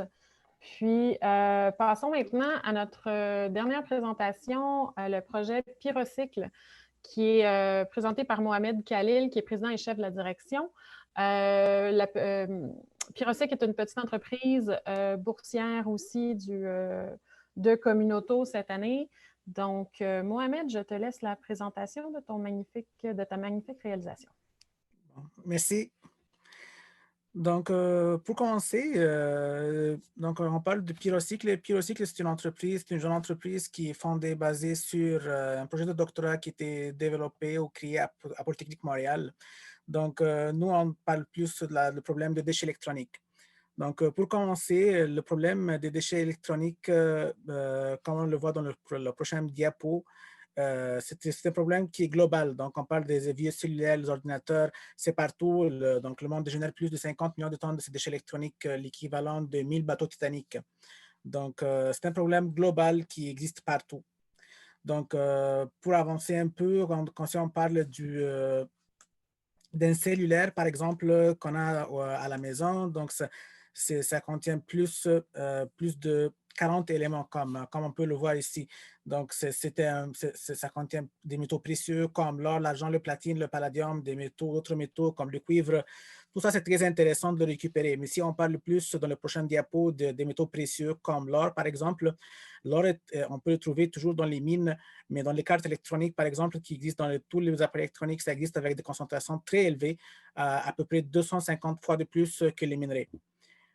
Puis, passons maintenant à notre dernière présentation, le projet Pyrocycle, qui est présenté par Mohamed Khalil, qui est président et chef de la direction. Pyrocycle est une petite entreprise boursière aussi de Communauto cette année. Donc, Mohamed, je te laisse la présentation de ta magnifique réalisation. Merci. Donc, pour commencer, donc, on parle de Pyrocycle. Pyrocycle, c'est une jeune entreprise qui est fondée, basée sur un projet de doctorat qui était développé ou créé à Polytechnique Montréal. Donc, nous, on parle plus du problème des déchets électroniques. Donc, pour commencer, le problème des déchets électroniques, comme on le voit dans le prochain diapo, c'est un problème qui est global. Donc, on parle des vieux cellulaires, les ordinateurs, c'est partout. Donc, le monde génère plus de 50 millions de tonnes de ces déchets électroniques, l'équivalent de 1000 bateaux Titanic. Donc, c'est un problème global qui existe partout. Donc, pour avancer un peu, quand on parle d'un cellulaire, par exemple, qu'on a à la maison, donc ça contient plus de 40 éléments, comme on peut le voir ici. Donc, ça contient des métaux précieux comme l'or, l'argent, le platine, le palladium, d'autres métaux comme le cuivre. Tout ça, c'est très intéressant de le récupérer. Mais si on parle plus dans le prochain diapo des métaux précieux comme l'or, par exemple, l'or, on peut le trouver toujours dans les mines, mais dans les cartes électroniques, par exemple, qui existent dans tous les appareils électroniques, ça existe avec des concentrations très élevées, à peu près 250 fois de plus que les minerais.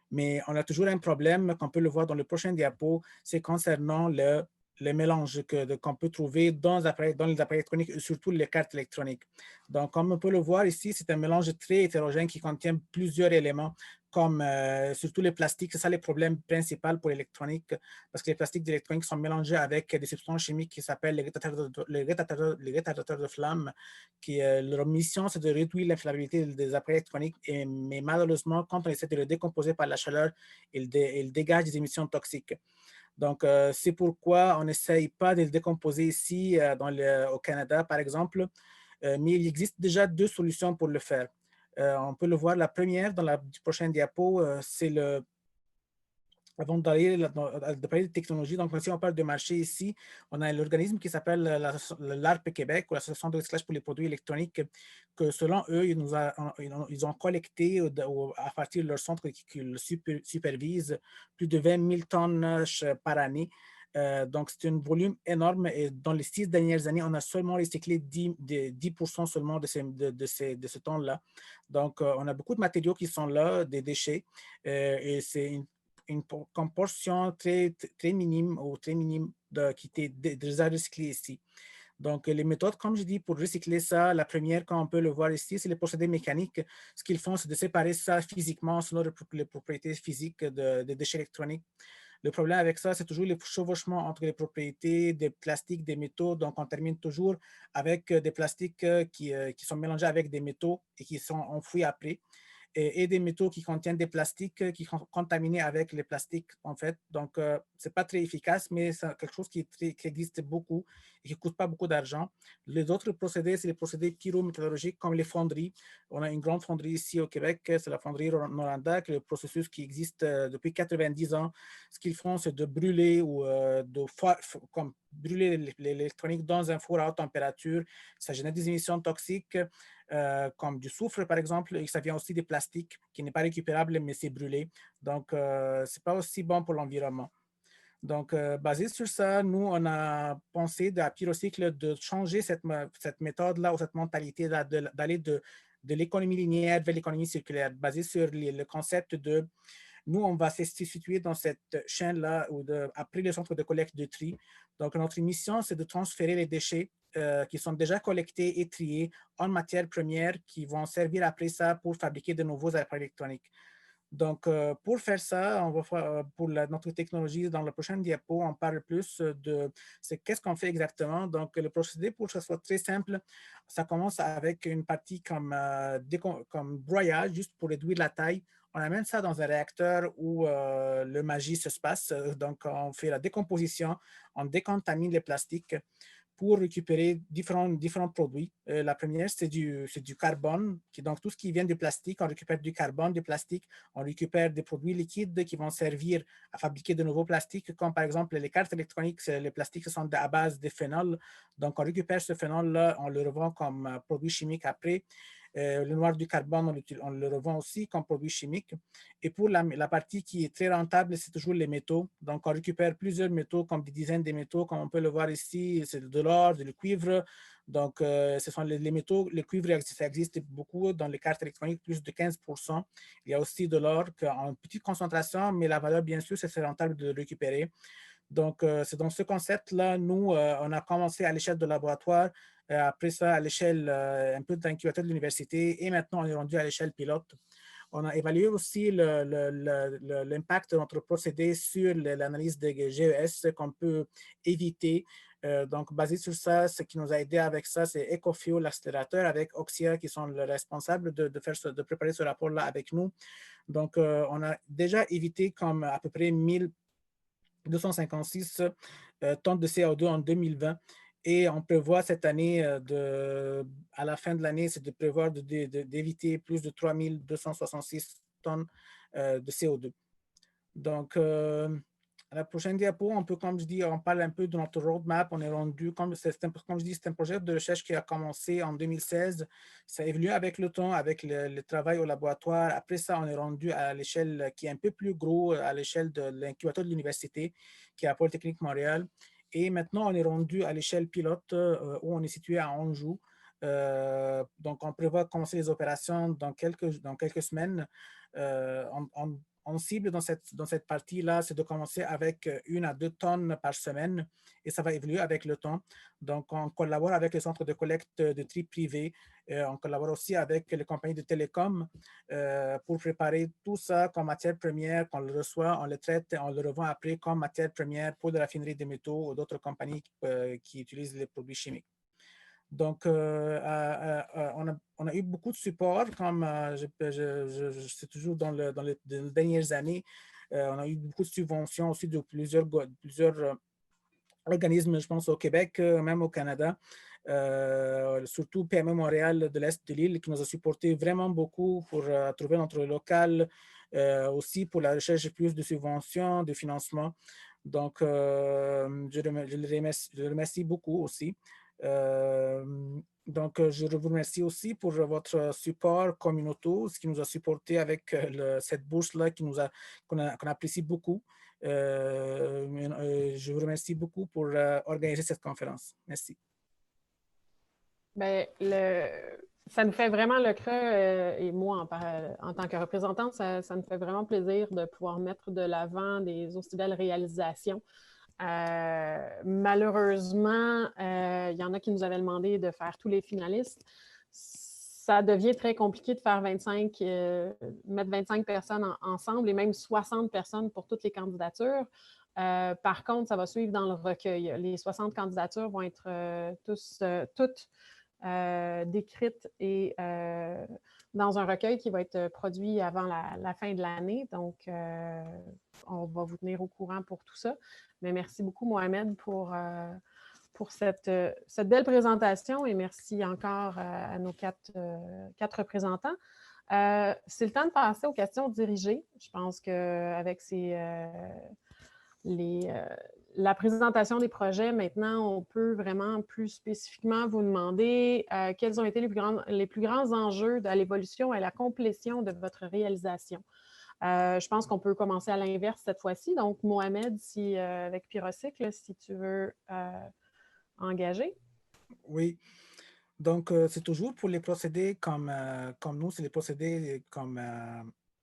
Mais on a toujours un problème, qu'on peut le voir dans le prochain diapo, c'est concernant le mélange qu'on peut trouver dans les appareils électroniques et surtout les cartes électroniques. Donc, comme on peut le voir ici, c'est un mélange très hétérogène qui contient plusieurs éléments, comme surtout les plastiques. C'est ça le problème principal pour l'électronique, parce que les plastiques d'électronique sont mélangés avec des substances chimiques qui s'appellent les retardateurs de flamme, qui leur mission, c'est de réduire l'inflammabilité des appareils électroniques, mais malheureusement, quand on essaie de le décomposer par la chaleur, il dégage des émissions toxiques. Donc, c'est pourquoi on n'essaye pas de le décomposer ici au Canada, par exemple, mais il existe déjà 2 solutions pour le faire. On peut le voir, la première dans du prochain diapo, c'est avant de parler de technologie, donc si on parle de marché ici, on a l'organisme qui s'appelle l'ARP Québec, ou l'Association de recyclage pour les produits électroniques, que selon eux, ils ont collecté à partir de leur centre qui le supervise plus de 20 000 tonnes par année. Donc, c'est un volume énorme et dans les 6 dernières années, on a seulement recyclé 10% seulement de ce tonnes-là. Donc, on a beaucoup de matériaux qui sont là, des déchets, et c'est une proportion très minime ou très minime qui était déjà recyclée ici. Donc, les méthodes, comme je dis, pour recycler ça, la première, comme on peut le voir ici, c'est les procédés mécaniques. Ce qu'ils font, c'est de séparer ça physiquement selon les propriétés physiques des déchets électroniques. Le problème avec ça, c'est toujours le chevauchement entre les propriétés des plastiques, des métaux. Donc, on termine toujours avec des plastiques qui sont mélangés avec des métaux et qui sont enfouis après. Et des métaux qui contiennent des plastiques qui sont contaminés avec les plastiques, en fait. Donc, ce n'est pas très efficace, mais c'est quelque chose qui existe beaucoup et qui ne coûte pas beaucoup d'argent. Les autres procédés, c'est les procédés pyrométallurgiques comme les fonderies. On a une grande fonderie ici au Québec, c'est la fonderie Noranda, qui est le processus qui existe depuis 90 ans. Ce qu'ils font, c'est de brûler ou comme brûler l'électronique dans un four à haute température. Ça génère des émissions toxiques, comme du soufre, par exemple, et ça vient aussi des plastiques qui n'est pas récupérable, mais c'est brûlé. Donc, ce n'est pas aussi bon pour l'environnement. Donc, basé sur ça, nous, on a pensé à Pyrocycle de changer cette méthode-là ou cette mentalité-là, d'aller de l'économie linéaire vers l'économie circulaire, basée sur le concept de nous, on va se situer dans cette chaîne-là après le centre de collecte de tri. Donc, notre mission, c'est de transférer les déchets qui sont déjà collectés et triés en matières premières qui vont servir après ça pour fabriquer de nouveaux appareils électroniques. Donc, pour faire ça, on va faire, pour notre technologie, dans la prochaine diapo, on parle plus de qu'est-ce qu'on fait exactement. Donc, le procédé, pour que ce soit très simple, ça commence avec une partie comme broyage, juste pour réduire la taille. On amène ça dans un réacteur où le magie se passe. Donc, on fait la décomposition, on décontamine les plastiques pour récupérer différents produits. La première, c'est du carbone. Donc, tout ce qui vient du plastique, on récupère du carbone, du plastique. On récupère des produits liquides qui vont servir à fabriquer de nouveaux plastiques, comme par exemple les cartes électroniques, les plastiques sont à base de phénol. Donc, on récupère ce phénol-là, on le revend comme produit chimique après. Le noir du carbone, on le revend aussi comme produit chimique. Et pour la partie qui est très rentable, c'est toujours les métaux. Donc, on récupère plusieurs métaux, comme des dizaines de métaux, comme on peut le voir ici. C'est de l'or, du cuivre. Donc, ce sont les métaux. Le cuivre, ça existe beaucoup dans les cartes électroniques, plus de 15%. Il y a aussi de l'or en petite concentration, mais la valeur, bien sûr, c'est rentable de le récupérer. Donc, c'est dans ce concept-là, nous, on a commencé à l'échelle de laboratoire, après ça, à l'échelle un peu d'incubateur de l'université, et maintenant, on est rendu à l'échelle pilote. On a évalué aussi l'impact de notre procédé sur l'analyse des GES qu'on peut éviter. Donc, basé sur ça, ce qui nous a aidé avec ça, c'est EcoFuel, l'accélérateur, avec Oxia, qui sont les responsables de préparer ce rapport-là avec nous. Donc, on a déjà évité comme à peu près 1256 tonnes de CO2 en 2020. Et on prévoit cette année, à la fin de l'année, c'est de prévoir d'éviter plus de 3266 tonnes de CO2. Donc, à la prochaine diapo, on peut, comme je dis, on parle un peu de notre roadmap. On est rendu, comme je dis, c'est un projet de recherche qui a commencé en 2016. Ça a évolué avec le temps, avec le travail au laboratoire. Après ça, on est rendu à l'échelle qui est un peu plus gros, à l'échelle de l'incubateur de l'université, qui est à Polytechnique Montréal. Et maintenant, on est rendu à l'échelle pilote où on est situé à Anjou. Donc, on prévoit commencer les opérations dans quelques semaines. On cible dans cette partie-là, c'est de commencer avec 1 à 2 tonnes par semaine et ça va évoluer avec le temps. Donc, on collabore avec les centres de collecte de tri privés. On collabore aussi avec les compagnies de télécom pour préparer tout ça comme matière première. Qu'on le reçoit, on le traite et on le revend après comme matière première pour de la raffinerie des métaux ou d'autres compagnies qui utilisent les produits chimiques. Donc, on a eu beaucoup de support, comme c'est toujours dans les dernières années. On a eu beaucoup de subventions aussi de plusieurs organismes, je pense au Québec, même au Canada, surtout PME Montréal de l'Est de l'île, qui nous a supporté vraiment beaucoup pour trouver notre local, aussi pour la recherche de plus de subventions, de financement. Donc, je le remercie beaucoup aussi. Donc, je vous remercie aussi pour votre support communautaire, ce qui nous a supporté avec cette bourse-là qu'on apprécie beaucoup. Je vous remercie beaucoup pour organiser cette conférence. Merci. Bien, ça nous fait vraiment le creux, et moi, en tant que représentante, ça nous fait vraiment plaisir de pouvoir mettre de l'avant des aussi belles réalisations. Malheureusement, il y en a qui nous avaient demandé de faire tous les finalistes. Ça devient très compliqué de faire mettre 25 personnes ensemble et même 60 personnes pour toutes les candidatures. Par contre, ça va suivre dans le recueil. Les 60 candidatures vont être toutes décrites et dans un recueil qui va être produit avant la fin de l'année. Donc, on va vous tenir au courant pour tout ça. Mais merci beaucoup, Mohamed, pour cette belle présentation et merci encore à nos quatre représentants. C'est le temps de passer aux questions dirigées. Je pense qu'avec la présentation des projets, maintenant, on peut vraiment plus spécifiquement vous demander quels ont été les plus grands enjeux à l'évolution et à la complétion de votre réalisation. Je pense qu'on peut commencer à l'inverse cette fois-ci. Donc, Mohamed, avec Pyrocycle, si tu veux engager. Oui. Donc, c'est toujours pour les procédés comme nous, c'est les procédés comme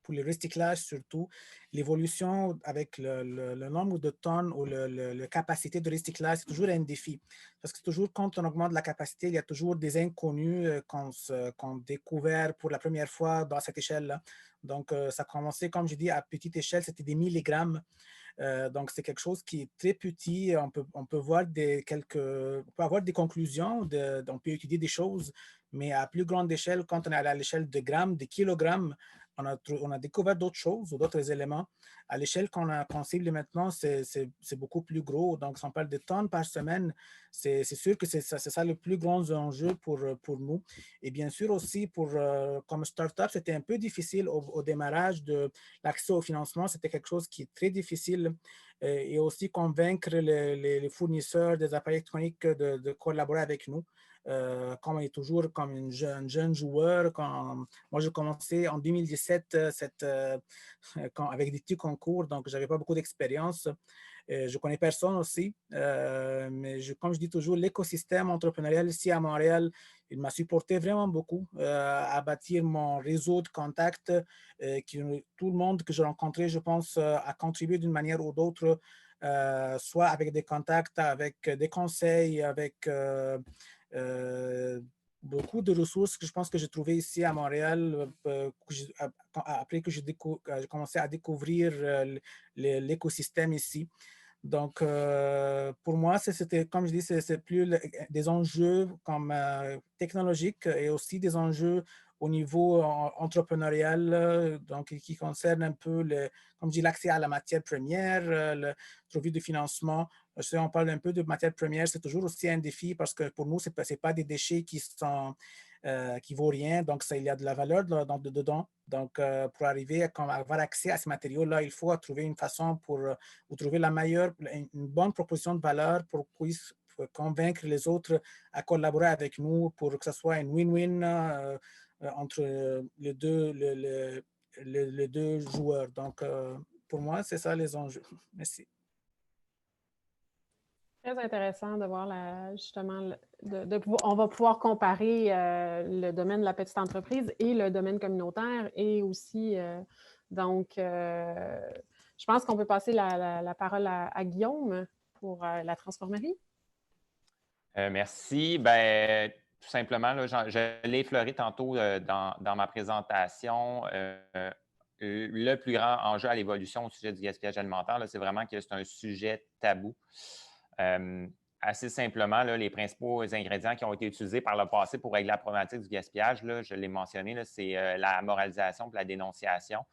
pour le recyclage surtout. L'évolution avec le nombre de tonnes ou la capacité de recyclage, c'est toujours un défi. Parce que toujours, quand on augmente la capacité, il y a toujours des inconnus qu'on découvert pour la première fois dans cette échelle-là. Donc, ça a commencé, comme je dis, à petite échelle, c'était des milligrammes. Donc, c'est quelque chose qui est très petit. On peut voir on peut avoir des conclusions, on peut étudier des choses, mais à plus grande échelle, quand on est à l'échelle de grammes, de kilogrammes, on a découvert d'autres choses ou d'autres éléments. À l'échelle qu'on cible maintenant, c'est beaucoup plus gros. Donc, si on parle de tonnes par semaine, c'est sûr que c'est ça le plus grand enjeu pour nous. Et bien sûr aussi, comme startup, c'était un peu difficile au démarrage de l'accès au financement. C'était quelque chose qui est très difficile et aussi convaincre les fournisseurs des appareils électroniques de collaborer avec nous. Comme on est toujours comme un jeune joueur. Moi, j'ai commencé en 2017 avec des petits concours, donc je n'avais pas beaucoup d'expérience. Je ne connais personne aussi, mais comme je dis toujours, l'écosystème entrepreneurial ici à Montréal, il m'a supporté vraiment beaucoup à bâtir mon réseau de contacts. Tout le monde que j'ai rencontré, je pense, a contribué d'une manière ou d'autre, soit avec des contacts, avec des conseils, avec beaucoup de ressources que je pense que j'ai trouvées ici à Montréal après que j'ai commencé à découvrir l'écosystème ici. Donc, pour moi, c'était, comme je dis, c'est plus des enjeux comme technologiques et aussi des enjeux au niveau entrepreneurial, donc qui concernent un peu, comme je dis, l'accès à la matière première, le trouver du financement. Si on parle un peu de matière première, c'est toujours aussi un défi parce que pour nous, ce n'est pas des déchets qui vaut rien, donc il y a de la valeur dedans. Donc, pour arriver à avoir accès à ces matériaux-là, il faut trouver une façon pour trouver une bonne proposition de valeur pour convaincre les autres à collaborer avec nous pour que ce soit un win-win entre les deux joueurs. Donc, pour moi, c'est ça les enjeux. Merci. Très intéressant de voir justement, on va pouvoir comparer le domaine de la petite entreprise et le domaine communautaire et aussi, je pense qu'on peut passer la parole à Guillaume pour la transformerie. Merci. Ben, tout simplement, là, je l'ai effleuré tantôt dans ma présentation. Le plus grand enjeu à l'évolution au sujet du gaspillage alimentaire, c'est vraiment que c'est un sujet tabou. Assez simplement, là, les principaux ingrédients qui ont été utilisés par le passé pour régler la problématique du gaspillage, là, je l'ai mentionné, c'est la moralisation et la dénonciation.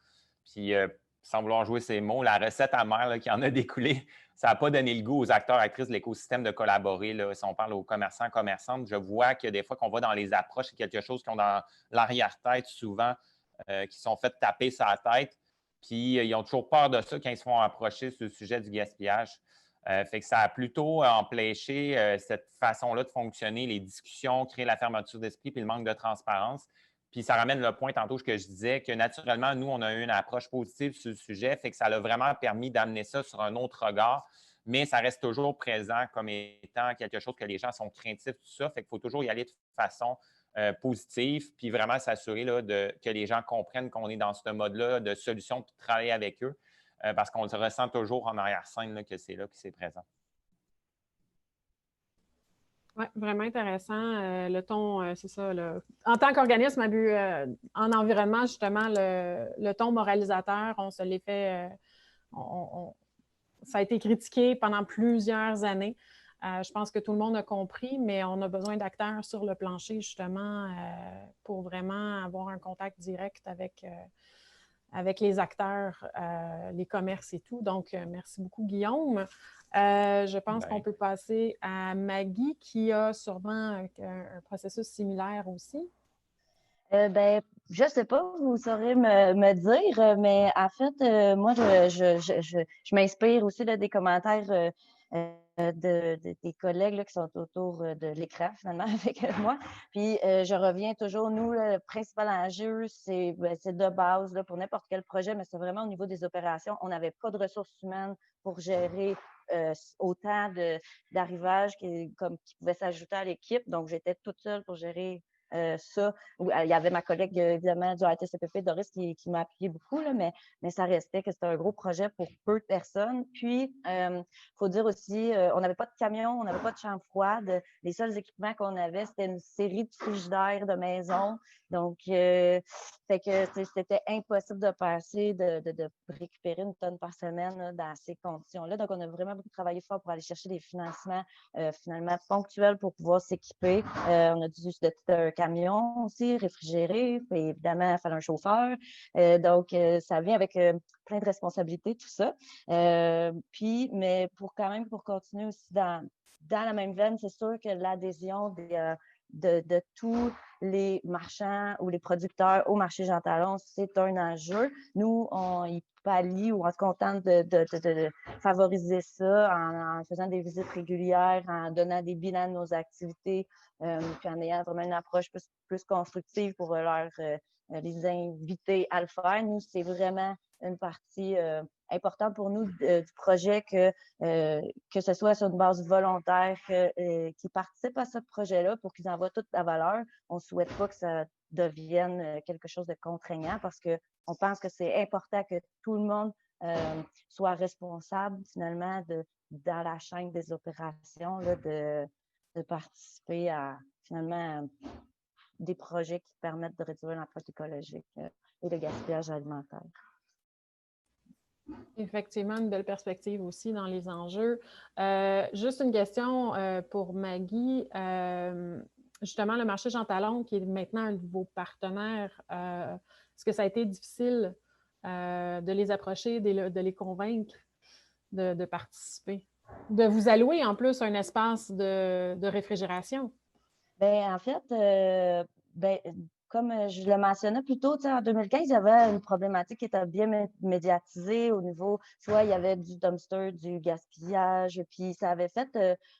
Puis, sans vouloir jouer ces mots, la recette amère là, qui en a découlé, ça n'a pas donné le goût aux acteurs, actrices de l'écosystème de collaborer. Là. Si on parle aux commerçants, commerçantes, je vois que des fois qu'on va dans les approches, c'est quelque chose qu'ils ont dans l'arrière-tête souvent, qui sont fait taper sur la tête. Puis, ils ont toujours peur de ça quand ils se font approcher sur le sujet du gaspillage. Fait que ça a plutôt empêché cette façon-là de fonctionner, les discussions, créer la fermeture d'esprit puis le manque de transparence. Puis ça ramène le point tantôt que je disais que naturellement, nous, on a eu une approche positive sur le sujet, fait que ça a vraiment permis d'amener ça sur un autre regard, mais ça reste toujours présent comme étant quelque chose que les gens sont craintifs, tout ça. Fait qu'il faut toujours y aller de façon positive, puis vraiment s'assurer là, que les gens comprennent qu'on est dans ce mode-là de solution pour travailler avec eux. Parce qu'on le ressent toujours en arrière-scène là, que c'est là que c'est présent. Oui, vraiment intéressant. Le ton, c'est ça. En tant qu'organisme à but en environnement, justement, le ton moralisateur, on se l'est fait. Ça a été critiqué pendant plusieurs années. Je pense que tout le monde a compris, mais on a besoin d'acteurs sur le plancher, justement, pour vraiment avoir un contact direct avec les acteurs, les commerces et tout. Donc, merci beaucoup, Guillaume. Je pense qu'on peut passer à Maggie, qui a sûrement un processus similaire aussi. Je ne sais pas, vous saurez me dire, mais en fait, moi, je m'inspire aussi là, des commentaires des collègues là, qui sont autour de l'écran, finalement, avec moi. Puis, je reviens toujours, nous, le principal enjeu, c'est de base là, pour n'importe quel projet, mais c'est vraiment au niveau des opérations. On n'avait pas de ressources humaines pour gérer autant d'arrivages qui pouvaient s'ajouter à l'équipe. Donc, j'étais toute seule pour gérer ça. Il y avait ma collègue, évidemment, du RTCPP, Doris, qui m'a appuyé beaucoup, là, mais ça restait que c'était un gros projet pour peu de personnes. Puis, il faut dire aussi, on n'avait pas de camion, on n'avait pas de chambre froide. Les seuls équipements qu'on avait, c'était une série de frigidaires de maison. Donc, fait que c'était impossible de passer, de récupérer une tonne par semaine là, dans ces conditions-là. Donc, on a vraiment beaucoup travaillé fort pour aller chercher des financements finalement ponctuels pour pouvoir s'équiper. On a dû se doter d'un camion aussi, réfrigéré, puis évidemment, il fallait un chauffeur. Donc, ça vient avec plein de responsabilités, tout ça. Mais pour continuer aussi dans la même veine, c'est sûr que l'adhésion de tous les marchands ou les producteurs au marché Jean Talon, c'est un enjeu. Nous, on y pallie ou on se contente de favoriser ça en faisant des visites régulières, en donnant des bilans de nos activités, puis en ayant vraiment une approche plus constructive pour les inviter à le faire. Nous, c'est vraiment une partie importante pour nous du projet que ce soit sur une base volontaire, qu'ils participent à ce projet-là pour qu'ils en voient toute la valeur. On ne souhaite pas que ça devienne quelque chose de contraignant parce qu'on pense que c'est important que tout le monde soit responsable finalement dans la chaîne des opérations, là, de participer à finalement des projets qui permettent de réduire l'empreinte écologique et le gaspillage alimentaire. Effectivement, une belle perspective aussi dans les enjeux. Juste une question pour Maggie. Justement, le marché Jean Talon, qui est maintenant un nouveau partenaire, est-ce que ça a été difficile de les approcher, de les convaincre de participer? De vous allouer en plus un espace de réfrigération? Bien, en fait, comme je le mentionnais plus tôt, en 2015, il y avait une problématique qui était bien médiatisée au niveau, soit il y avait du dumpster, du gaspillage, puis ça avait fait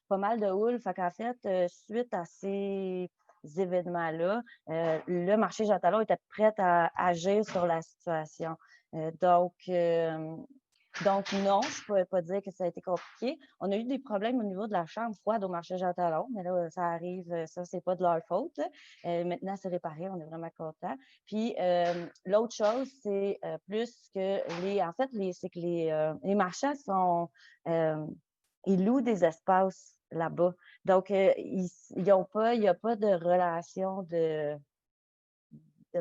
pas mal de houle. Fait qu'en fait, suite à ces événements-là, le marché Jean Talon était prêt à agir sur la situation. Donc, non, je ne pourrais pas dire que ça a été compliqué. On a eu des problèmes au niveau de la chambre froide au marché Jean Talon, mais là, ça arrive, ça, c'est pas de leur faute. Maintenant, c'est réparé, on est vraiment contents. Puis, l'autre chose, c'est plus que c'est que les marchands ils louent des espaces là-bas. Donc, il n'y a pas de relation de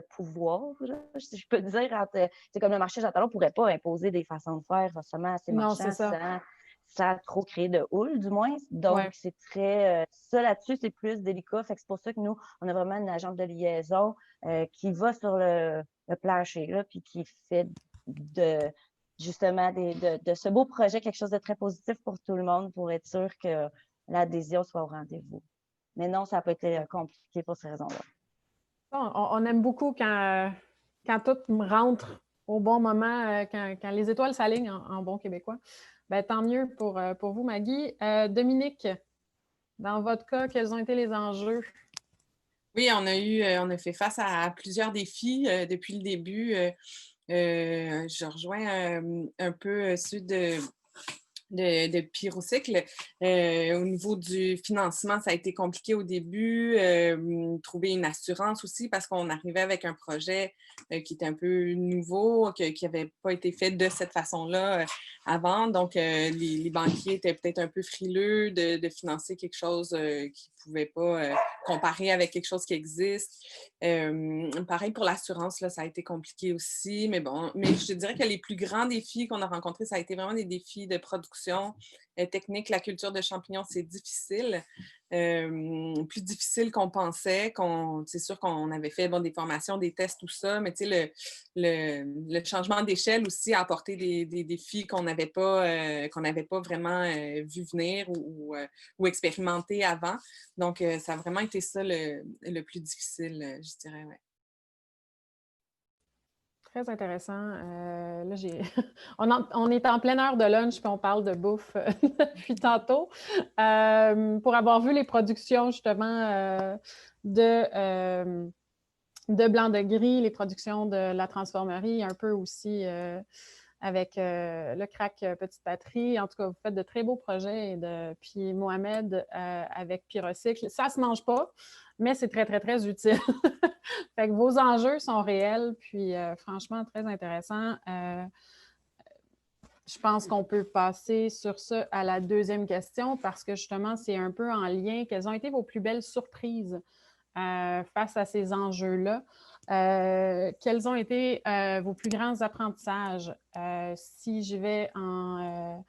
pouvoir, là, si je peux dire. C'est comme le marché Jean Talon ne pourrait pas imposer des façons de faire forcément à ces marchands sans trop créer de houle, du moins. Donc, c'est très... ça, là-dessus, c'est plus délicat. Fait que c'est pour ça que nous, on a vraiment une agente de liaison qui va sur le plancher, là, puis qui fait justement de ce beau projet quelque chose de très positif pour tout le monde pour être sûr que l'adhésion soit au rendez-vous. Mais non, ça n'a pas été compliqué pour ces raisons-là. On aime beaucoup quand tout rentre au bon moment, quand les étoiles s'alignent en bon québécois. Ben, tant mieux pour vous, Maggie. Dominique, dans votre cas, quels ont été les enjeux? Oui, on a fait face à plusieurs défis depuis le début. Je rejoins un peu ceux de Pyrocycle. Au niveau du financement, ça a été compliqué au début. Trouver une assurance aussi parce qu'on arrivait avec un projet qui était un peu nouveau, qui n'avait pas été fait de cette façon-là avant. Donc, les banquiers étaient peut-être un peu frileux de financer quelque chose qu'ils ne pouvaient pas comparer avec quelque chose qui existe. Pareil pour l'assurance, là, ça a été compliqué aussi. Mais bon, je te dirais que les plus grands défis qu'on a rencontrés, ça a été vraiment des défis de production technique. La culture de champignons, c'est difficile. Plus difficile qu'on pensait. C'est sûr qu'on avait fait des formations, des tests, tout ça, mais le changement d'échelle aussi a apporté des défis qu'on n'avait pas vraiment vu venir ou expérimenté avant. Donc, ça a vraiment été ça le plus difficile, je dirais. Ouais. Très intéressant. Là, on est en pleine heure de lunch, puis on parle de bouffe depuis tantôt. Pour avoir vu les productions, justement, de blanc de gris, les productions de la transformerie, un peu aussi avec le crack Petite Patrie. En tout cas, vous faites de très beaux projets. Puis Mohamed avec Pyrocycle. Ça ne se mange pas, mais c'est très, très, très utile. Fait que vos enjeux sont réels, puis franchement, très intéressant. Je pense qu'on peut passer sur ça à la deuxième question parce que justement, c'est un peu en lien. Quelles ont été vos plus belles surprises face à ces enjeux-là? Quels ont été vos plus grands apprentissages? Si je vais en...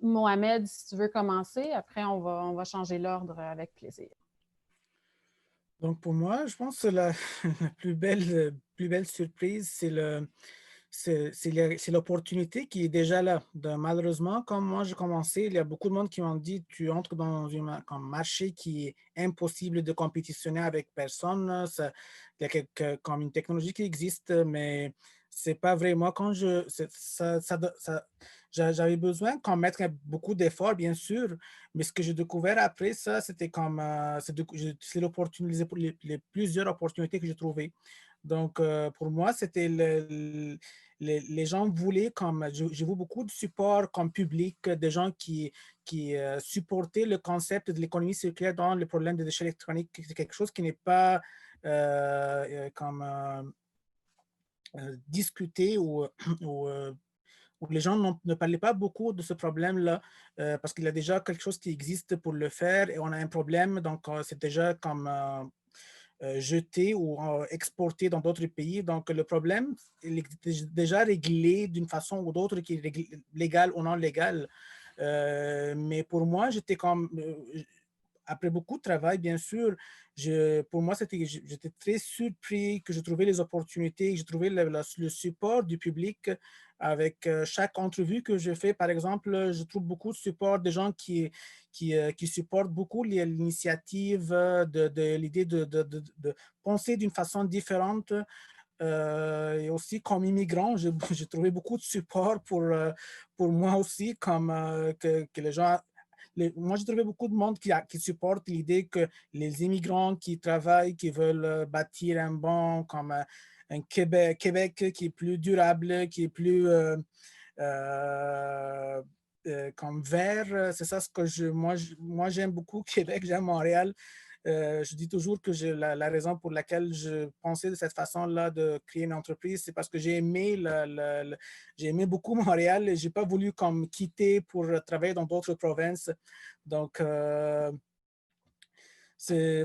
Mohamed, si tu veux commencer, après on va changer l'ordre avec plaisir. Donc, pour moi, je pense que la plus belle surprise, c'est l'opportunité qui est déjà là. Donc, malheureusement, comme moi, j'ai commencé, il y a beaucoup de monde qui m'ont dit, tu entres dans un marché qui est impossible de compétitionner avec personne. Il y a comme une technologie qui existe, mais c'est pas vrai. Moi, quand j'avais besoin qu'on mette beaucoup d'efforts, bien sûr, mais ce que j'ai découvert après ça, c'était comme c'est l'opportunité, les plusieurs opportunités que j'ai trouvées. Donc, pour moi, c'était les gens voulaient, comme j'ai vu beaucoup de support comme public, des gens qui supportaient le concept de l'économie circulaire dans le problème des déchets électroniques. C'est quelque chose qui n'est pas discuté où les gens ne parlaient pas beaucoup de ce problème-là parce qu'il y a déjà quelque chose qui existe pour le faire et on a un problème, donc c'est déjà comme jeté ou exporté dans d'autres pays. Donc le problème il est déjà réglé d'une façon ou d'autre qui est légal ou non légal. Mais pour moi, j'étais comme... après beaucoup de travail, bien sûr, pour moi, j'étais très surpris que je trouvais les opportunités, que je trouvais le support du public avec chaque entrevue que je fais. Par exemple, je trouve beaucoup de support des gens qui supportent beaucoup l'initiative de l'idée de penser d'une façon différente. Et aussi, comme immigrant, j'ai trouvé beaucoup de support pour moi aussi, comme que les gens... Moi, j'ai trouvé beaucoup de monde qui supporte l'idée que les immigrants qui travaillent, qui veulent bâtir un bon, comme un Québec qui est plus durable, qui est plus comme vert. C'est ça ce que moi j'aime beaucoup Québec, j'aime Montréal. Je dis toujours que la raison pour laquelle je pensais de cette façon-là de créer une entreprise, c'est parce que j'ai aimé, j'ai aimé beaucoup Montréal et je n'ai pas voulu comme quitter pour travailler dans d'autres provinces. Donc,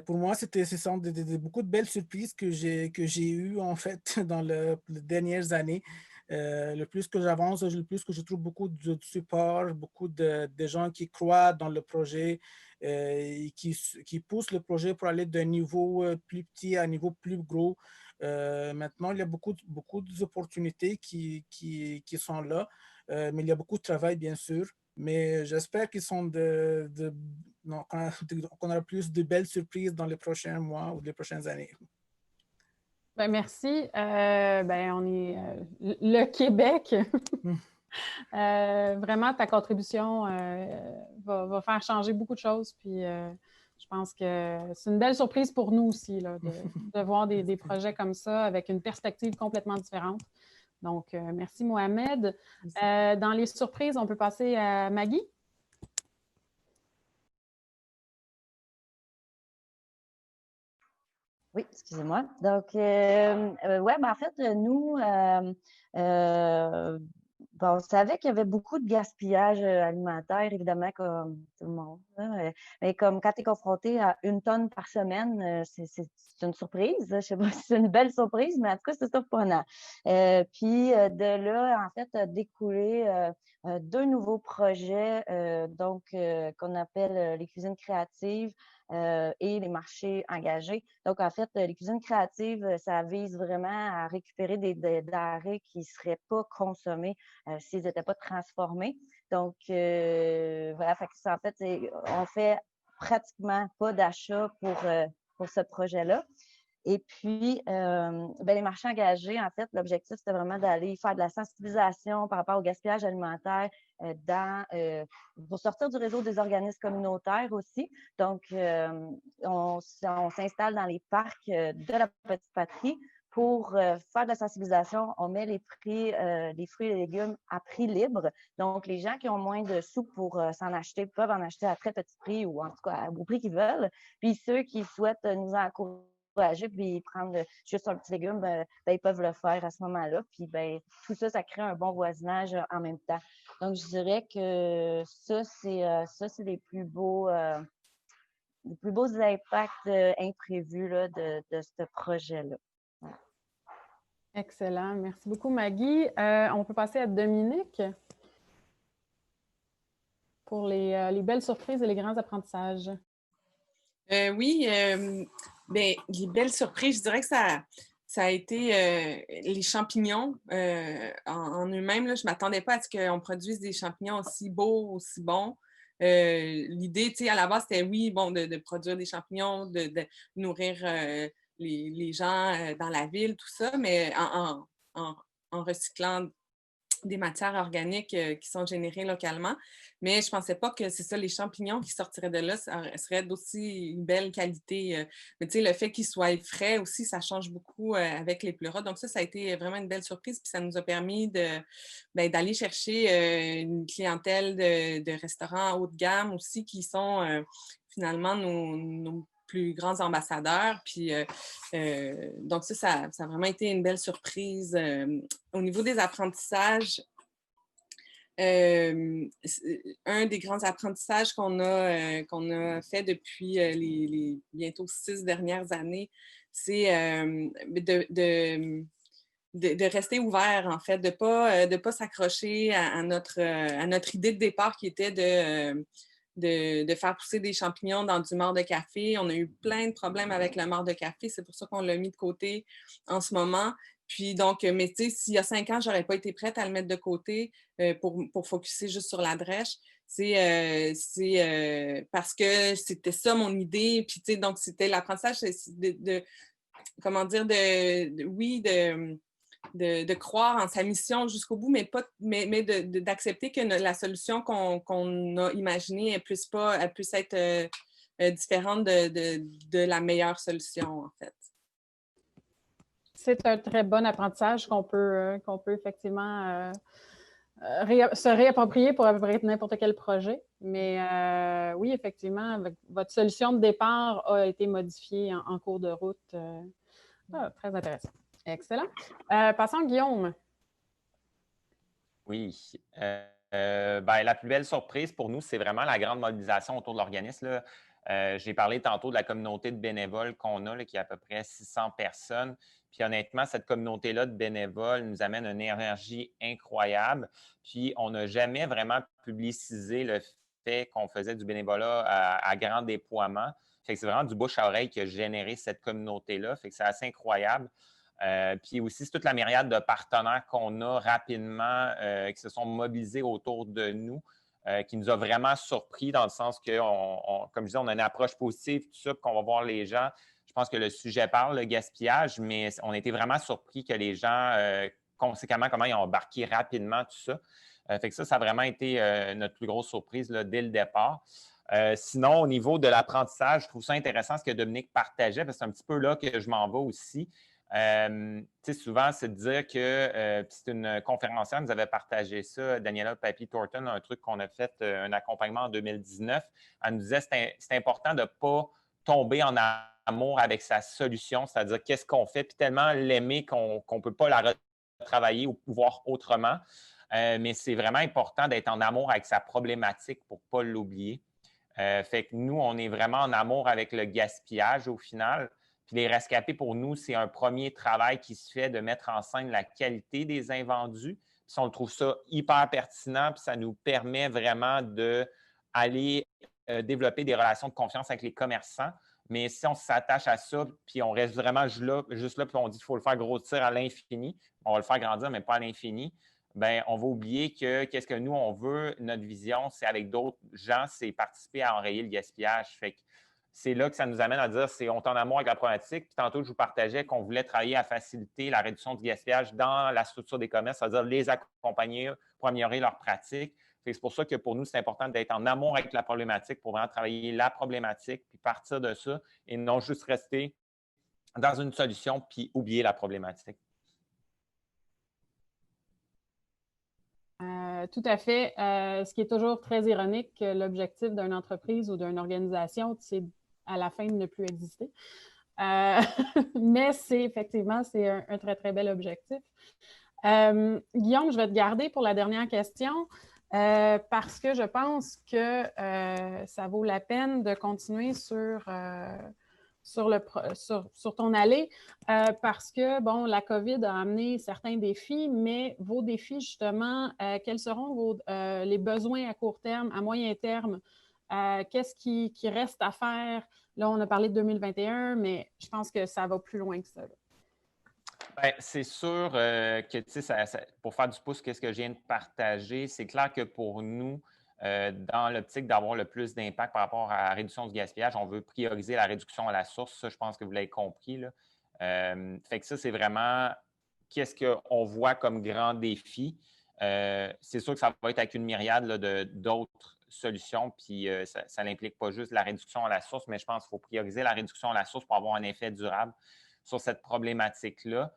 pour moi, ce sont beaucoup de belles surprises que j'ai eues en fait dans les dernières années. Le plus que j'avance, le plus que je trouve beaucoup de support, beaucoup de gens qui croient dans le projet et qui poussent le projet pour aller d'un niveau plus petit à un niveau plus gros. Maintenant, il y a beaucoup d'opportunités qui sont là, mais il y a beaucoup de travail, bien sûr. Mais j'espère qu'ils sont qu'on aura plus de belles surprises dans les prochains mois ou les prochaines années. Ben, merci. On est le Québec. Vraiment, ta contribution va faire changer beaucoup de choses. Puis je pense que c'est une belle surprise pour nous aussi là, de voir des projets comme ça avec une perspective complètement différente. Donc, merci Mohamed. Dans les surprises, on peut passer à Maggie. Oui, excusez-moi. Donc, en fait, nous, on savait qu'il y avait beaucoup de gaspillage alimentaire, évidemment, comme tout le monde. Mais comme quand tu es confronté à 1 tonne par semaine, c'est une surprise. Je ne sais pas si c'est une belle surprise, mais en tout cas, c'est surprenant. Puis de là, en fait, a découlé 2 nouveaux projets qu'on appelle les cuisines créatives. Et les marchés engagés. Donc, en fait, les cuisines créatives, ça vise vraiment à récupérer des denrées qui ne seraient pas consommées s'ils n'étaient pas transformés. Donc, voilà, en fait, on fait pratiquement pas d'achat pour ce projet-là. Et puis, les marchés engagés, en fait, l'objectif, c'était vraiment d'aller faire de la sensibilisation par rapport au gaspillage alimentaire pour sortir du réseau des organismes communautaires aussi. Donc, on s'installe dans les parcs de la Petite Patrie pour faire de la sensibilisation. On met les fruits et les légumes à prix libre. Donc, les gens qui ont moins de sous pour s'en acheter peuvent en acheter à très petit prix ou en tout cas au prix qu'ils veulent. Puis ceux qui souhaitent nous encourager puis prendre juste un petit légume, ils peuvent le faire à ce moment-là. Puis tout ça, ça crée un bon voisinage en même temps. Donc, je dirais que ça, c'est les plus beaux impacts imprévus là, de ce projet-là. Voilà. Excellent. Merci beaucoup, Maggie. On peut passer à Dominique pour les belles surprises et les grands apprentissages. Oui, les belles surprises, je dirais que ça a été les champignons en eux-mêmes. Je ne m'attendais pas à ce qu'on produise des champignons aussi beaux, aussi bons. L'idée, à la base, c'était de produire des champignons, de nourrir les gens dans la ville, tout ça, mais en recyclant des matières organiques qui sont générées localement. Mais je ne pensais pas que c'est ça, les champignons qui sortiraient de là, ça serait d'aussi une belle qualité. Mais le fait qu'ils soient frais aussi, ça change beaucoup avec les pleuras. Donc ça a été vraiment une belle surprise. Puis ça nous a permis d'aller chercher une clientèle de restaurants haut de gamme aussi qui sont finalement nos plus grands ambassadeurs. Puis, donc ça a vraiment été une belle surprise. Au niveau des apprentissages, un des grands apprentissages qu'on a fait depuis les bientôt 6 dernières années, c'est de rester ouvert, en fait, de pas s'accrocher à notre idée de départ qui était de faire pousser des champignons dans du marc de café. On a eu plein de problèmes avec le marc de café. C'est pour ça qu'on l'a mis de côté en ce moment. Puis donc, mais tu sais, s'il y a 5 ans, je n'aurais pas été prête à le mettre de côté pour focusser juste sur la drèche. C'est parce que c'était ça mon idée. Puis tu sais, donc c'était l'apprentissage comment dire, de croire en sa mission jusqu'au bout, mais d'accepter que la solution qu'on a imaginée, elle puisse être différente de la meilleure solution, en fait. C'est un très bon apprentissage qu'on peut effectivement se réapproprier pour à peu près n'importe quel projet. Mais oui, effectivement, votre solution de départ a été modifiée en cours de route. Très intéressant. Excellent. Passons à Guillaume. Oui. La plus belle surprise pour nous, c'est vraiment la grande mobilisation autour de l'organisme. J'ai parlé tantôt de la communauté de bénévoles qu'on a, là, qui est à peu près 600 personnes. Puis honnêtement, cette communauté-là de bénévoles nous amène une énergie incroyable. Puis on n'a jamais vraiment publicisé le fait qu'on faisait du bénévolat à grand déploiement. Fait que c'est vraiment du bouche à oreille qui a généré cette communauté-là. Fait que c'est assez incroyable. Puis aussi, c'est toute la myriade de partenaires qu'on a rapidement qui se sont mobilisés autour de nous, qui nous a vraiment surpris dans le sens que, comme je disais, on a une approche positive, tout ça, puis qu'on va voir les gens. Je pense que le sujet parle, le gaspillage, mais on a été vraiment surpris que les gens, conséquemment, comment ils ont embarqué rapidement tout ça. Fait que ça a vraiment été notre plus grosse surprise là, dès le départ. Sinon, au niveau de l'apprentissage, je trouve ça intéressant ce que Dominique partageait, parce que c'est un petit peu là que je m'en vais aussi. Souvent, c'est de dire que c'est une conférencière qui nous avait partagé ça, Daniela Papi-Thornton, un truc qu'on a fait, un accompagnement en 2019. Elle nous disait que c'est important de ne pas tomber en amour avec sa solution, c'est-à-dire qu'est-ce qu'on fait, puis tellement l'aimer qu'on ne peut pas la retravailler ou voir autrement. Mais c'est vraiment important d'être en amour avec sa problématique pour ne pas l'oublier. Fait que nous, on est vraiment en amour avec le gaspillage au final. Puis les rescapés, pour nous, c'est un premier travail qui se fait de mettre en scène la qualité des invendus. Puis on trouve ça hyper pertinent, puis ça nous permet vraiment d'aller développer des relations de confiance avec les commerçants. Mais si on s'attache à ça, puis on reste vraiment juste là, puis on dit qu'il faut le faire grossir à l'infini, on va le faire grandir, mais pas à l'infini, bien, on va oublier que qu'est-ce que nous, on veut, notre vision, c'est avec d'autres gens, c'est participer à enrayer le gaspillage. Fait que c'est là que ça nous amène à dire on est en amour avec la problématique. Puis tantôt, je vous partageais qu'on voulait travailler à faciliter la réduction du gaspillage dans la structure des commerces, c'est-à-dire les accompagner pour améliorer leurs pratiques. C'est pour ça que pour nous, c'est important d'être en amour avec la problématique pour vraiment travailler la problématique, puis partir de ça et non juste rester dans une solution puis oublier la problématique. Tout à fait. Ce qui est toujours très ironique, l'objectif d'une entreprise ou d'une organisation, c'est à la fin de ne plus exister. Mais effectivement, c'est un très, très bel objectif. Guillaume, je vais te garder pour la dernière question parce que je pense que ça vaut la peine de continuer sur ton allée parce que, bon, la COVID a amené certains défis, mais vos défis, justement, quels seront les besoins à court terme, à moyen terme? Qu'est-ce qui reste à faire? Là, on a parlé de 2021, mais je pense que ça va plus loin que ça. Bien, c'est sûr que, tu sais, pour faire du pouce, qu'est-ce que je viens de partager, c'est clair que pour nous, dans l'optique d'avoir le plus d'impact par rapport à la réduction du gaspillage, on veut prioriser la réduction à la source. Ça, je pense que vous l'avez compris, là. Fait que ça, c'est vraiment qu'est-ce qu'on voit comme grand défi. C'est sûr que ça va être avec une myriade d'autres solutions, puis ça n'implique pas juste la réduction à la source, mais je pense qu'il faut prioriser la réduction à la source pour avoir un effet durable sur cette problématique-là.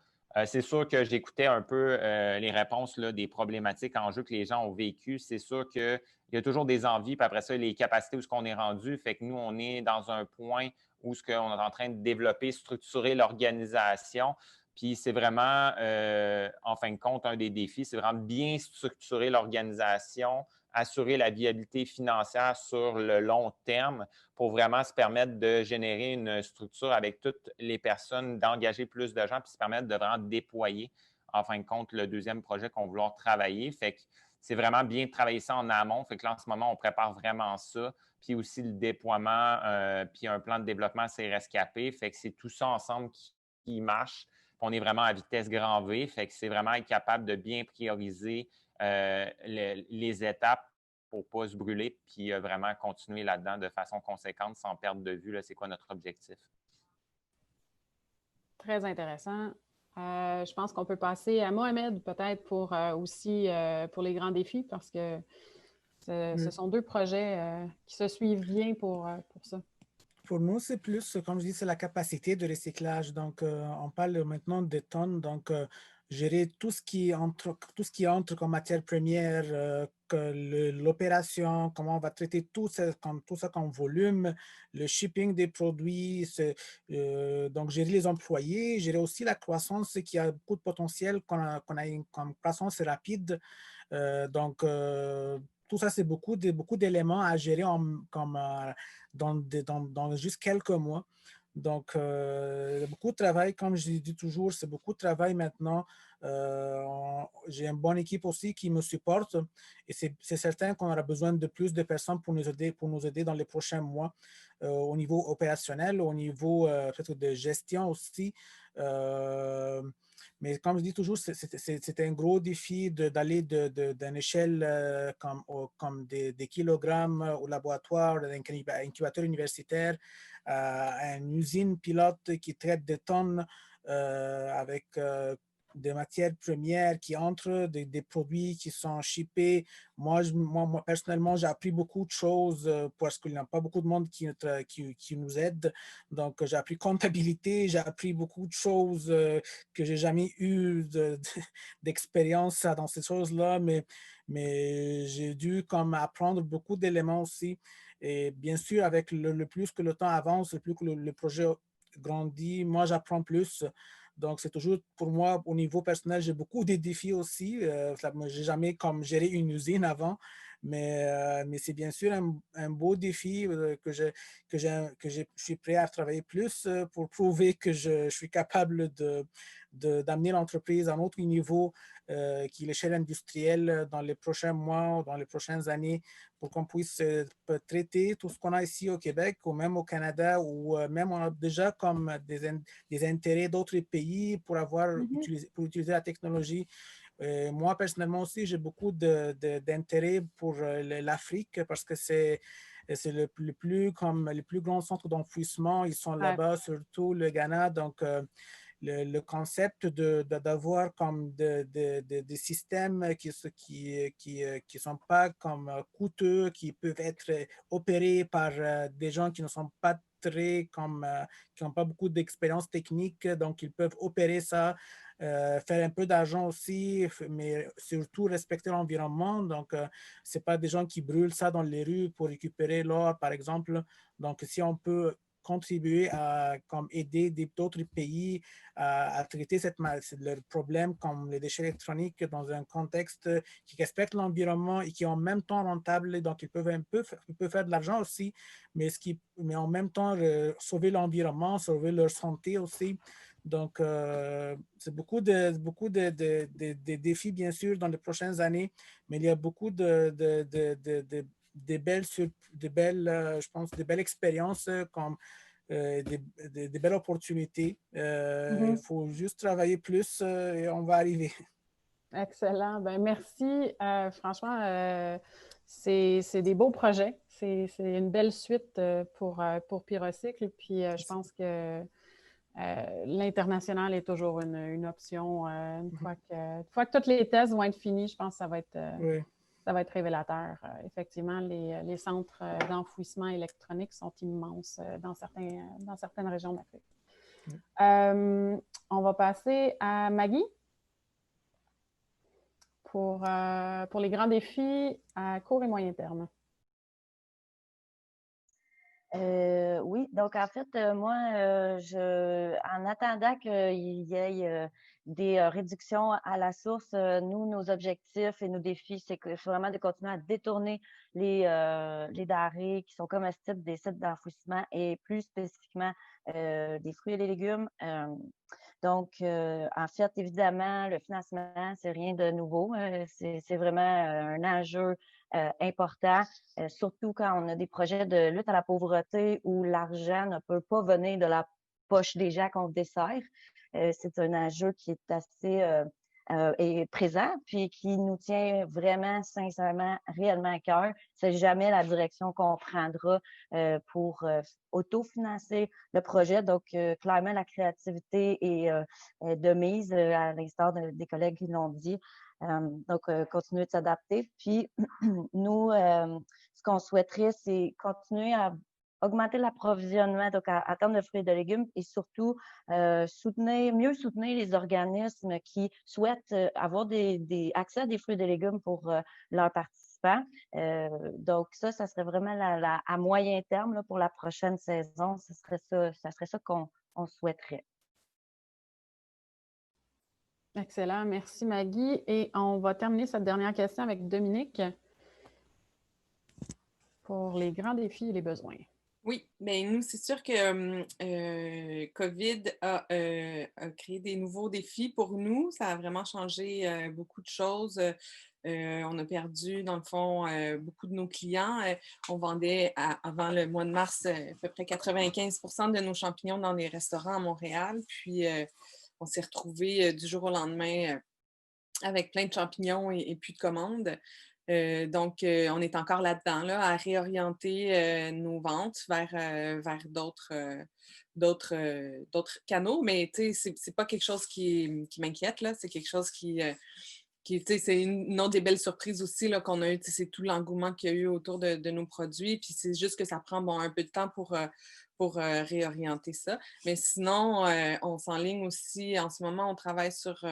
C'est sûr que j'écoutais un peu les réponses là, des problématiques en jeu que les gens ont vécues. C'est sûr qu'il y a toujours des envies, puis après ça, les capacités où ce qu'on est rendu. Fait que nous, on est dans un point où ce qu'on est en train de développer, structurer l'organisation. Puis c'est vraiment, en fin de compte, un des défis, c'est vraiment bien structurer l'organisation, assurer la viabilité financière sur le long terme pour vraiment se permettre de générer une structure avec toutes les personnes, d'engager plus de gens, puis se permettre de vraiment déployer, en fin de compte, le deuxième projet qu'on veut travailler. Fait que c'est vraiment bien de travailler ça en amont. Fait que là, en ce moment, on prépare vraiment ça. Puis aussi le déploiement, puis un plan de développement CRSCAP. Fait que c'est tout ça ensemble qui marche. Puis on est vraiment à vitesse grand V. Fait que c'est vraiment être capable de bien prioriser les étapes pour ne pas se brûler, puis vraiment continuer là-dedans de façon conséquente sans perdre de vue c'est quoi notre objectif. Très intéressant. Je pense qu'on peut passer à Mohamed peut-être pour aussi pour les grands défis parce que ce sont deux projets qui se suivent bien pour ça. Pour nous, c'est plus, comme je dis, c'est la capacité de recyclage. Donc, on parle maintenant de tonnes. Donc, gérer tout ce qui entre comme matière première, l'opération, comment on va traiter tout ça comme volume, le shipping des produits, donc gérer les employés, gérer aussi la croissance qui a beaucoup de potentiel, qu'on a une croissance rapide. Donc, tout ça, c'est beaucoup d'éléments à gérer dans juste quelques mois. Donc, beaucoup de travail, comme je dis toujours, c'est beaucoup de travail maintenant. J'ai une bonne équipe aussi qui me supporte et c'est certain qu'on aura besoin de plus de personnes pour nous aider dans les prochains mois au niveau opérationnel, au niveau peut-être de gestion aussi. Mais comme je dis toujours, c'est un gros défi d'aller d'une échelle comme des kilogrammes au laboratoire, d'un incubateur universitaire, à une usine pilote qui traite des tonnes avec des matières premières qui entrent, des produits qui sont shippés. Moi, personnellement, j'ai appris beaucoup de choses parce qu'il n'y a pas beaucoup de monde qui nous aide. Donc, j'ai appris comptabilité, j'ai appris beaucoup de choses que j'ai jamais eu d'expérience dans ces choses-là, mais j'ai dû comme apprendre beaucoup d'éléments aussi. Et bien sûr, avec le plus que le temps avance, le plus que le projet grandit, moi, j'apprends plus. Donc, c'est toujours, pour moi, au niveau personnel, j'ai beaucoup de défis aussi. Je n'ai jamais comme géré une usine avant, mais c'est bien sûr un beau défi que je suis prêt à travailler plus pour prouver que je suis capable d'amener l'entreprise à un autre niveau qui est l'échelle industrielle dans les prochains mois, dans les prochaines années, pour qu'on puisse traiter tout ce qu'on a ici au Québec ou même au Canada ou même on a déjà comme des intérêts d'autres pays pour pour utiliser la technologie. Moi, personnellement aussi, j'ai beaucoup d'intérêt pour l'Afrique parce que c'est et c'est les plus grands centres d'enfouissement. Ils sont là-bas, surtout le Ghana. Donc, le concept d'avoir comme des systèmes qui sont pas comme coûteux, qui peuvent être opérés par des gens qui ne sont pas très comme, qui n'ont pas beaucoup d'expérience technique, donc ils peuvent opérer ça, faire un peu d'argent aussi, mais surtout respecter l'environnement. Donc, c'est pas des gens qui brûlent ça dans les rues pour récupérer l'or, par exemple. Donc, si on peut contribuer à comme aider d'autres pays à traiter leur problème comme les déchets électroniques dans un contexte qui respecte l'environnement et qui est en même temps rentable. Donc, ils peuvent faire de l'argent aussi, mais en même temps sauver l'environnement, sauver leur santé aussi. Donc, c'est beaucoup de défis, bien sûr, dans les prochaines années, mais il y a beaucoup de belles, je pense, de belles expériences comme des belles opportunités. Il faut juste travailler plus et on va arriver. Excellent. Ben, merci. Franchement, c'est des beaux projets. C'est une belle suite pour Pyrocycle. Puis je pense que l'international est toujours une option. Une fois que tous les tests vont être finis, je pense que ça va être révélateur. Effectivement, les centres d'enfouissement électronique sont immenses dans certaines régions d'Afrique. On va passer à Maggie pour les grands défis à court et moyen terme. Oui, donc en fait, moi, en attendant qu'il y ait des réductions à la source, nous, nos objectifs et nos défis, c'est vraiment de continuer à détourner les denrées qui sont comestibles des sites d'enfouissement et plus spécifiquement des fruits et des légumes. Donc, en fait, évidemment, le financement, c'est rien de nouveau. C'est vraiment un enjeu important, surtout quand on a des projets de lutte à la pauvreté où l'argent ne peut pas venir de la poche des gens qu'on dessert. C'est un enjeu qui est assez est présent, puis qui nous tient vraiment, sincèrement, réellement à cœur. C'est jamais la direction qu'on prendra pour autofinancer le projet. Donc, clairement, la créativité est de mise, à l'instar des collègues qui l'ont dit. Donc, continuer de s'adapter. Puis, nous, ce qu'on souhaiterait, c'est continuer à augmenter l'approvisionnement donc en termes de fruits et de légumes et surtout mieux soutenir les organismes qui souhaitent avoir accès à des fruits et des légumes pour leurs participants. Donc ça serait vraiment à moyen terme là, pour la prochaine saison. Ça serait ça qu'on souhaiterait. Excellent. Merci, Maggie. Et on va terminer cette dernière question avec Dominique pour les grands défis et les besoins. Oui, bien nous, c'est sûr que COVID a créé des nouveaux défis pour nous. Ça a vraiment changé beaucoup de choses. On a perdu, dans le fond, beaucoup de nos clients. On vendait avant le mois de mars à peu près 95% de nos champignons dans les restaurants à Montréal. Puis, on s'est retrouvés du jour au lendemain avec plein de champignons et plus de commandes. Donc, on est encore là-dedans, là, à réorienter nos ventes vers d'autres canaux. Mais c'est pas quelque chose qui m'inquiète, là. C'est quelque chose c'est une autre des belles surprises aussi là, qu'on a eu. C'est tout l'engouement qu'il y a eu autour de nos produits. Puis c'est juste que ça prend un peu de temps pour réorienter ça. Mais sinon, on s'enligne aussi. En ce moment, on travaille sur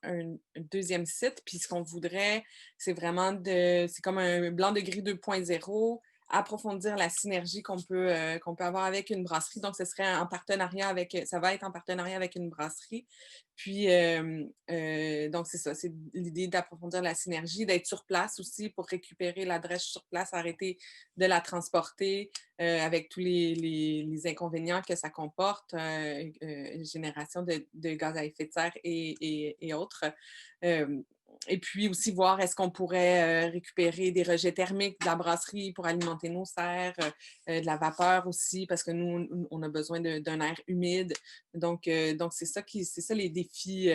un deuxième site. Puis ce qu'on voudrait, c'est vraiment c'est comme un blanc de gris 2.0, approfondir la synergie qu'on peut avoir avec une brasserie. Donc, ça va être en partenariat avec une brasserie. Puis, donc, c'est ça, c'est l'idée d'approfondir la synergie, d'être sur place aussi pour récupérer la drèche sur place, arrêter de la transporter avec tous les inconvénients que ça comporte, génération de gaz à effet de serre et autres. Et puis aussi voir est-ce qu'on pourrait récupérer des rejets thermiques de la brasserie pour alimenter nos serres, de la vapeur aussi, parce que nous, on a besoin d'un air humide. Donc c'est ça les défis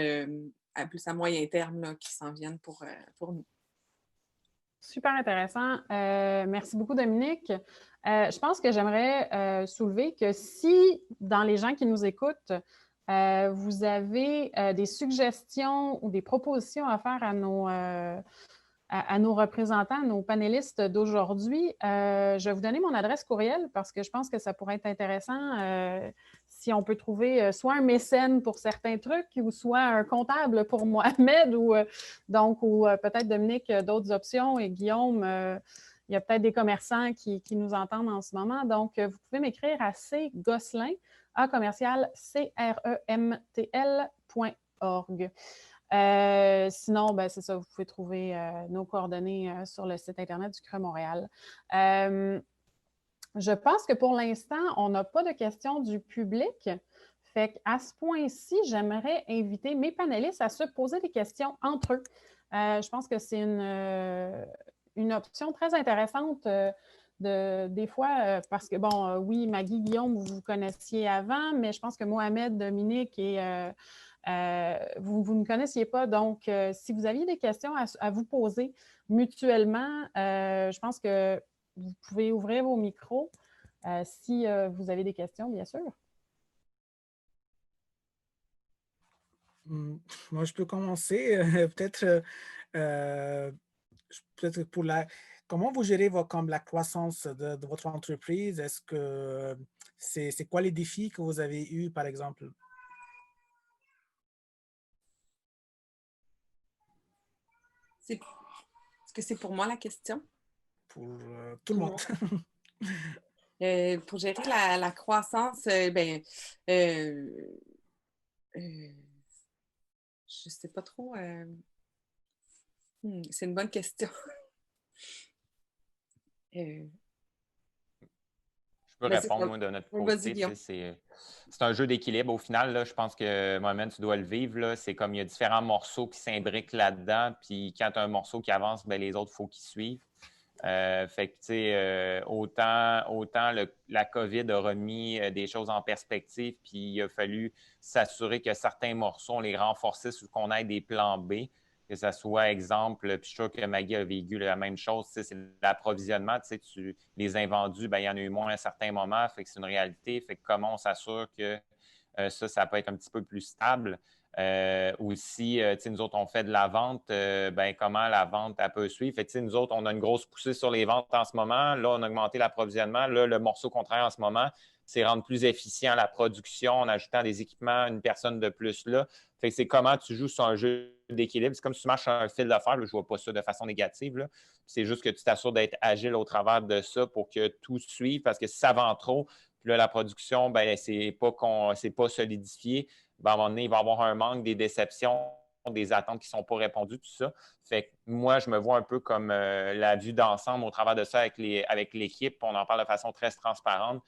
plus à moyen terme là, qui s'en viennent pour nous. Super intéressant. Merci beaucoup, Dominique. Je pense que j'aimerais soulever que si, dans les gens qui nous écoutent, vous avez des suggestions ou des propositions à faire à nos représentants, à nos panélistes d'aujourd'hui, je vais vous donner mon adresse courriel parce que je pense que ça pourrait être intéressant si on peut trouver soit un mécène pour certains trucs ou soit un comptable pour Mohamed ou peut-être Dominique d'autres options et Guillaume. Il y a peut-être des commerçants qui nous entendent en ce moment. Donc, vous pouvez m'écrire à cgosselin, @cremtl.org. Sinon, ben, c'est ça, vous pouvez trouver nos coordonnées sur le site Internet du CRE Montréal. Je pense que pour l'instant, on n'a pas de questions du public. Fait qu'à ce point-ci, j'aimerais inviter mes panélistes à se poser des questions entre eux. Je pense que c'est une option très intéressante des fois, parce que, bon, oui, Maggie, Guillaume, vous vous connaissiez avant, mais je pense que Mohamed, Dominique et vous ne connaissiez pas. Donc, si vous aviez des questions à vous poser mutuellement, je pense que vous pouvez ouvrir vos micros si vous avez des questions, bien sûr. Moi, je peux commencer. Peut-être pour comment vous gérez comme la croissance de votre entreprise? Est-ce que c'est quoi les défis que vous avez eus, par exemple? Est-ce que c'est pour moi la question? Pour tout le monde. Pour gérer la croissance, je ne sais pas trop. C'est une bonne question. Je peux répondre, moi, de notre côté. C'est un jeu d'équilibre. Au final, là, je pense que, Mohamed, tu dois le vivre. Là. C'est comme il y a différents morceaux qui s'imbriquent là-dedans. Puis quand tu as un morceau qui avance, ben, les autres, il faut qu'ils suivent. Fait que, tu sais, autant la COVID a remis des choses en perspective, puis il a fallu s'assurer que certains morceaux, on les renforçait ou qu'on ait des plans B, que ce soit exemple, puis je suis sûr que Maggie a vécu la même chose, tu sais, c'est l'approvisionnement, tu sais, les invendus, ben, il y en a eu moins à un certain moment, fait que c'est une réalité, fait que comment on s'assure que ça peut être un petit peu plus stable. Aussi, nous autres, on fait de la vente, ben, comment la vente elle peut suivre. Fait nous autres, on a une grosse poussée sur les ventes en ce moment. Là, on a augmenté l'approvisionnement. Là, le morceau qu'on travaille en ce moment, c'est rendre plus efficient la production en ajoutant des équipements, une personne de plus là. Fait que c'est comment tu joues sur un jeu d'équilibre. C'est comme si tu marches sur un fil de fer. Là, je ne vois pas ça de façon négative. C'est juste que tu t'assures d'être agile au travers de ça pour que tout suive. Parce que si ça vend trop, puis là, la production, ben, c'est pas solidifié. Ben, à un moment donné, il va y avoir un manque, des déceptions, des attentes qui ne sont pas répondues, tout ça. Fait que moi, je me vois un peu comme la vue d'ensemble au travers de ça avec l'équipe. On en parle de façon très transparente.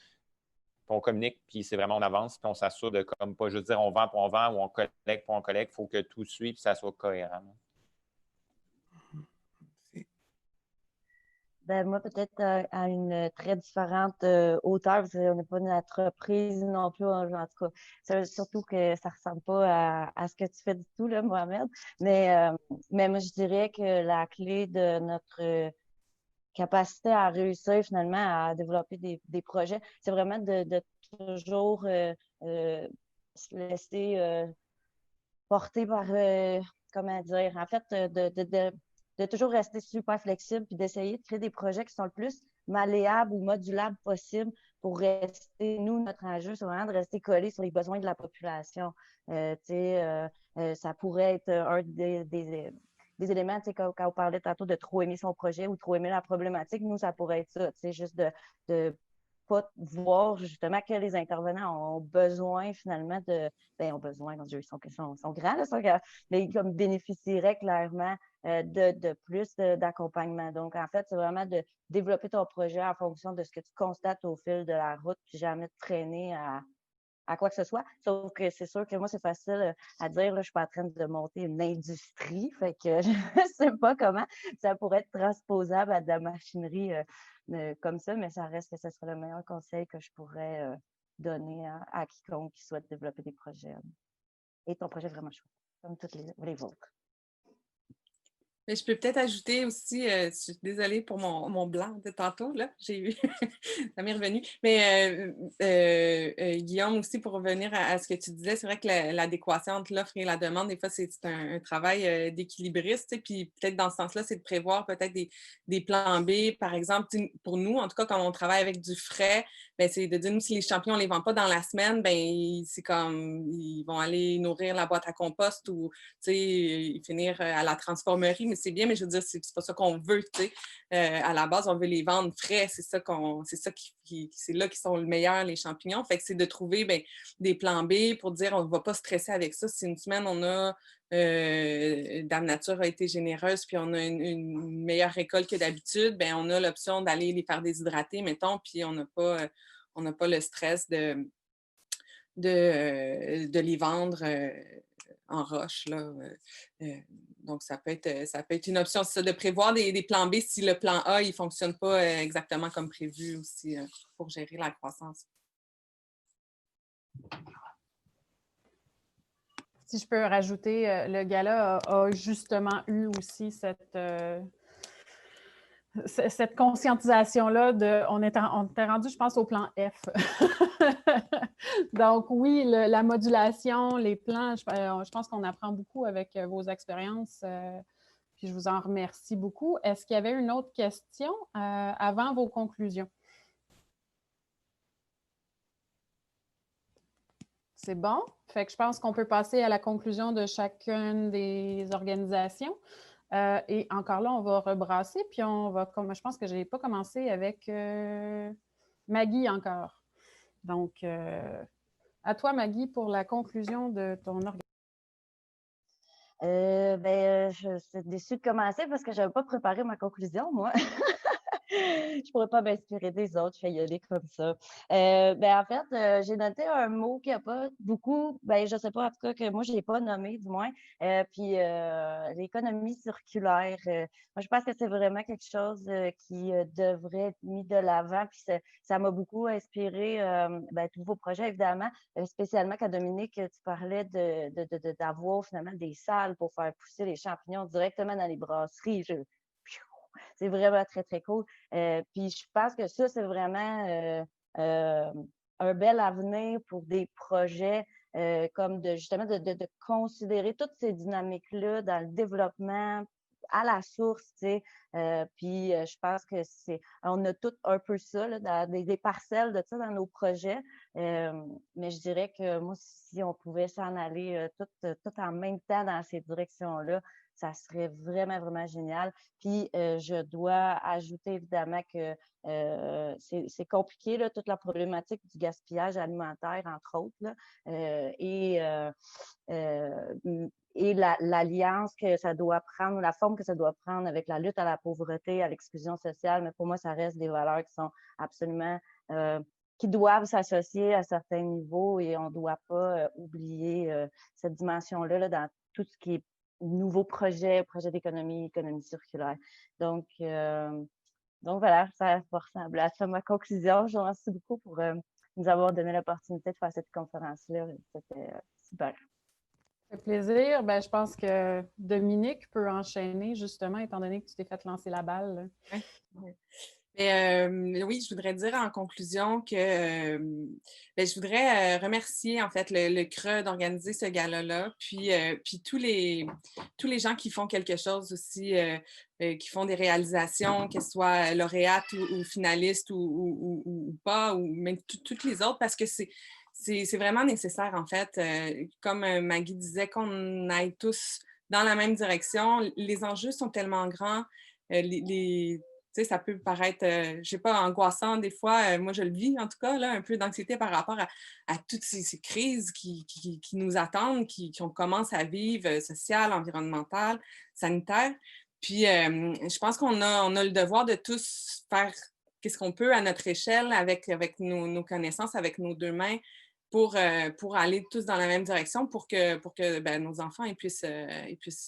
Puis on communique, puis c'est vraiment on avance, puis on s'assure de comme pas juste dire on vend pour on vend ou on collecte pour on collecte. Il faut que tout suive, puis ça soit cohérent. Ben, moi, peut-être à une très différente hauteur, parce qu'on n'est pas une entreprise non plus, en tout cas. Surtout que ça ne ressemble pas à ce que tu fais du tout, là, Mohamed. Mais moi, je dirais que la clé de notre capacité à réussir finalement à développer des projets, c'est vraiment de toujours se laisser porter par, comment dire, en fait, de toujours rester super flexible puis d'essayer de créer des projets qui sont le plus malléables ou modulables possible pour rester, nous, notre enjeu, c'est vraiment de rester collé sur les besoins de la population. Ça pourrait être un des éléments, quand on parlait tantôt de trop aimer son projet ou trop aimer la problématique, nous, ça pourrait être ça, juste de pas voir justement que les intervenants ont besoin finalement ont besoin, mon Dieu, ils sont grands, là, mais comme bénéficieraient clairement de plus d'accompagnement. Donc, en fait, c'est vraiment de développer ton projet en fonction de ce que tu constates au fil de la route, puis jamais de traîner à quoi que ce soit. Sauf que c'est sûr que moi, c'est facile à dire, là, je suis pas en train de monter une industrie, fait que je ne sais pas comment ça pourrait être transposable à de la machinerie comme ça, mais ça reste que ce serait le meilleur conseil que je pourrais donner à quiconque qui souhaite développer des projets. Et ton projet est vraiment chouette, comme tous les vôtres. Mais je peux peut-être ajouter aussi, je suis désolée pour mon blanc de tantôt, là, j'ai eu, ça m'est revenu. Mais Guillaume, aussi, pour revenir à ce que tu disais, c'est vrai que l'adéquation entre l'offre et la demande, des fois, c'est un travail d'équilibriste, tu sais, puis peut-être dans ce sens-là, c'est de prévoir peut-être des plans B, par exemple, pour nous, en tout cas, quand on travaille avec du frais, ben, c'est de dire, nous, si les champignons, on les vend pas dans la semaine, ben, c'est comme, ils vont aller nourrir la boîte à compost ou, tu sais, finir à la transformerie, mais c'est bien, mais je veux dire, c'est pas ça qu'on veut, tu sais. À la base, on veut les vendre frais, c'est ça c'est là qu'ils sont le meilleur, les champignons. Fait que c'est de trouver ben, des plans B pour dire, on ne va pas stresser avec ça. Si une semaine, on a, Dame Nature a été généreuse, puis on a une meilleure récolte que d'habitude, ben on a l'option d'aller les faire déshydrater, mettons, puis on n'a pas le stress de les vendre en roche. Là. Donc, ça peut être une option, c'est ça, de prévoir des plans B si le plan A ne fonctionne pas exactement comme prévu aussi pour gérer la croissance. Si je peux rajouter, le gala a justement eu aussi cette conscientisation-là on était rendu, je pense, au plan F. Donc oui, la modulation, les plans, je pense qu'on apprend beaucoup avec vos expériences, puis je vous en remercie beaucoup. Est-ce qu'il y avait une autre question avant vos conclusions? C'est bon. Fait que je pense qu'on peut passer à la conclusion de chacune des organisations. Et encore là, on va rebrasser, puis je pense que je n'ai pas commencé avec Maggie encore. Donc, à toi, Maggie, pour la conclusion de ton organisation. Je suis déçue de commencer parce que je n'avais pas préparé ma conclusion, moi. Je ne pourrais pas m'inspirer des autres, je vais y aller comme ça. En fait, j'ai noté un mot qui n'a pas beaucoup, je ne sais pas, en tout cas, que moi, je ne l'ai pas nommé, du moins. Puis l'économie circulaire. Moi, je pense que c'est vraiment quelque chose qui devrait être mis de l'avant. Puis ça m'a beaucoup inspiré tous vos projets, évidemment, spécialement quand Dominique, tu parlais d'avoir finalement des salles pour faire pousser les champignons directement dans les brasseries. C'est vraiment très, très cool. Puis je pense que ça, c'est vraiment un bel avenir pour des projets comme justement de considérer toutes ces dynamiques-là dans le développement à la source, tu sais. Puis je pense que on a tout un peu ça, là, dans des parcelles de ça dans nos projets. Mais je dirais que moi, si on pouvait s'en aller tout en même temps dans ces directions-là, ça serait vraiment, vraiment génial. Puis, je dois ajouter évidemment que c'est compliqué, là, toute la problématique du gaspillage alimentaire, entre autres, là, et l'alliance que ça doit prendre, la forme que ça doit prendre avec la lutte à la pauvreté, à l'exclusion sociale. Mais pour moi, ça reste des valeurs qui sont absolument qui doivent s'associer à certains niveaux et on ne doit pas oublier cette dimension-là là, dans tout ce qui est nouveaux projets d'économie circulaire. Donc voilà, ça va ressembler à ça ma conclusion. Je vous remercie beaucoup pour nous avoir donné l'opportunité de faire cette conférence-là. C'était super. Ça fait plaisir. Je pense que Dominique peut enchaîner, justement, étant donné que tu t'es fait lancer la balle. Oui. Oui, je voudrais dire en conclusion que je voudrais remercier en fait le CRE d'organiser ce gala-là, puis tous les gens qui font quelque chose aussi, qui font des réalisations, qu'elles soient lauréates ou finalistes ou pas, ou même toutes les autres, parce que c'est vraiment nécessaire en fait. Comme Maggie disait, qu'on aille tous dans la même direction. Les enjeux sont tellement grands. Tu sais, ça peut paraître, je ne sais pas, angoissant des fois. Moi, je le vis, en tout cas, là, un peu d'anxiété par rapport à toutes ces crises qui nous attendent, qu'on commence à vivre, sociales, environnementales, sanitaires. Puis, je pense qu'on a le devoir de tous faire qu'est-ce qu'on peut à notre échelle avec nos connaissances, avec nos deux mains, pour aller tous dans la même direction pour que nos enfants ils puissent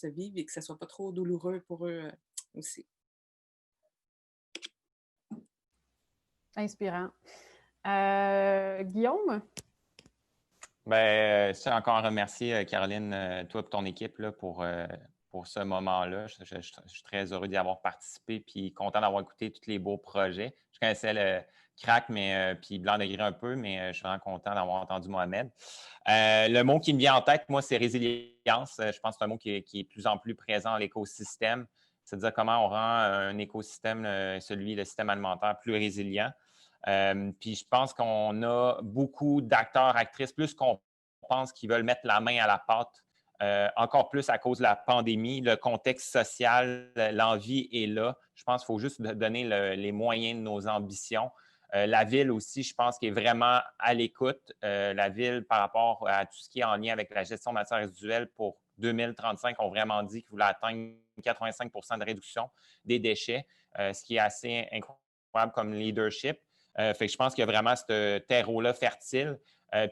vivre et que ce ne soit pas trop douloureux pour eux aussi. Inspirant. Guillaume? C'est encore remercier, Caroline, toi et ton équipe là, pour pour ce moment-là. Je suis très heureux d'y avoir participé puis content d'avoir écouté tous les beaux projets. Je connaissais le Crack, puis Blanc de Gris un peu, mais je suis vraiment content d'avoir entendu Mohamed. Le mot qui me vient en tête, moi, c'est résilience. Je pense que c'est un mot qui est de plus en plus présent dans l'écosystème. C'est-à-dire comment on rend un écosystème, le système alimentaire, plus résilient. Puis je pense qu'on a beaucoup d'acteurs, actrices, plus qu'on pense, qui veulent mettre la main à la pâte, encore plus à cause de la pandémie. Le contexte social, l'envie est là. Je pense qu'il faut juste donner les moyens de nos ambitions. La ville aussi, je pense qu'elle est vraiment à l'écoute. La ville, par rapport à tout ce qui est en lien avec la gestion de matières résiduelles pour 2035, ont vraiment dit qu'ils voulaient atteindre 85 % de réduction des déchets, ce qui est assez incroyable comme leadership. Fait que je pense qu'il y a vraiment ce terreau-là fertile.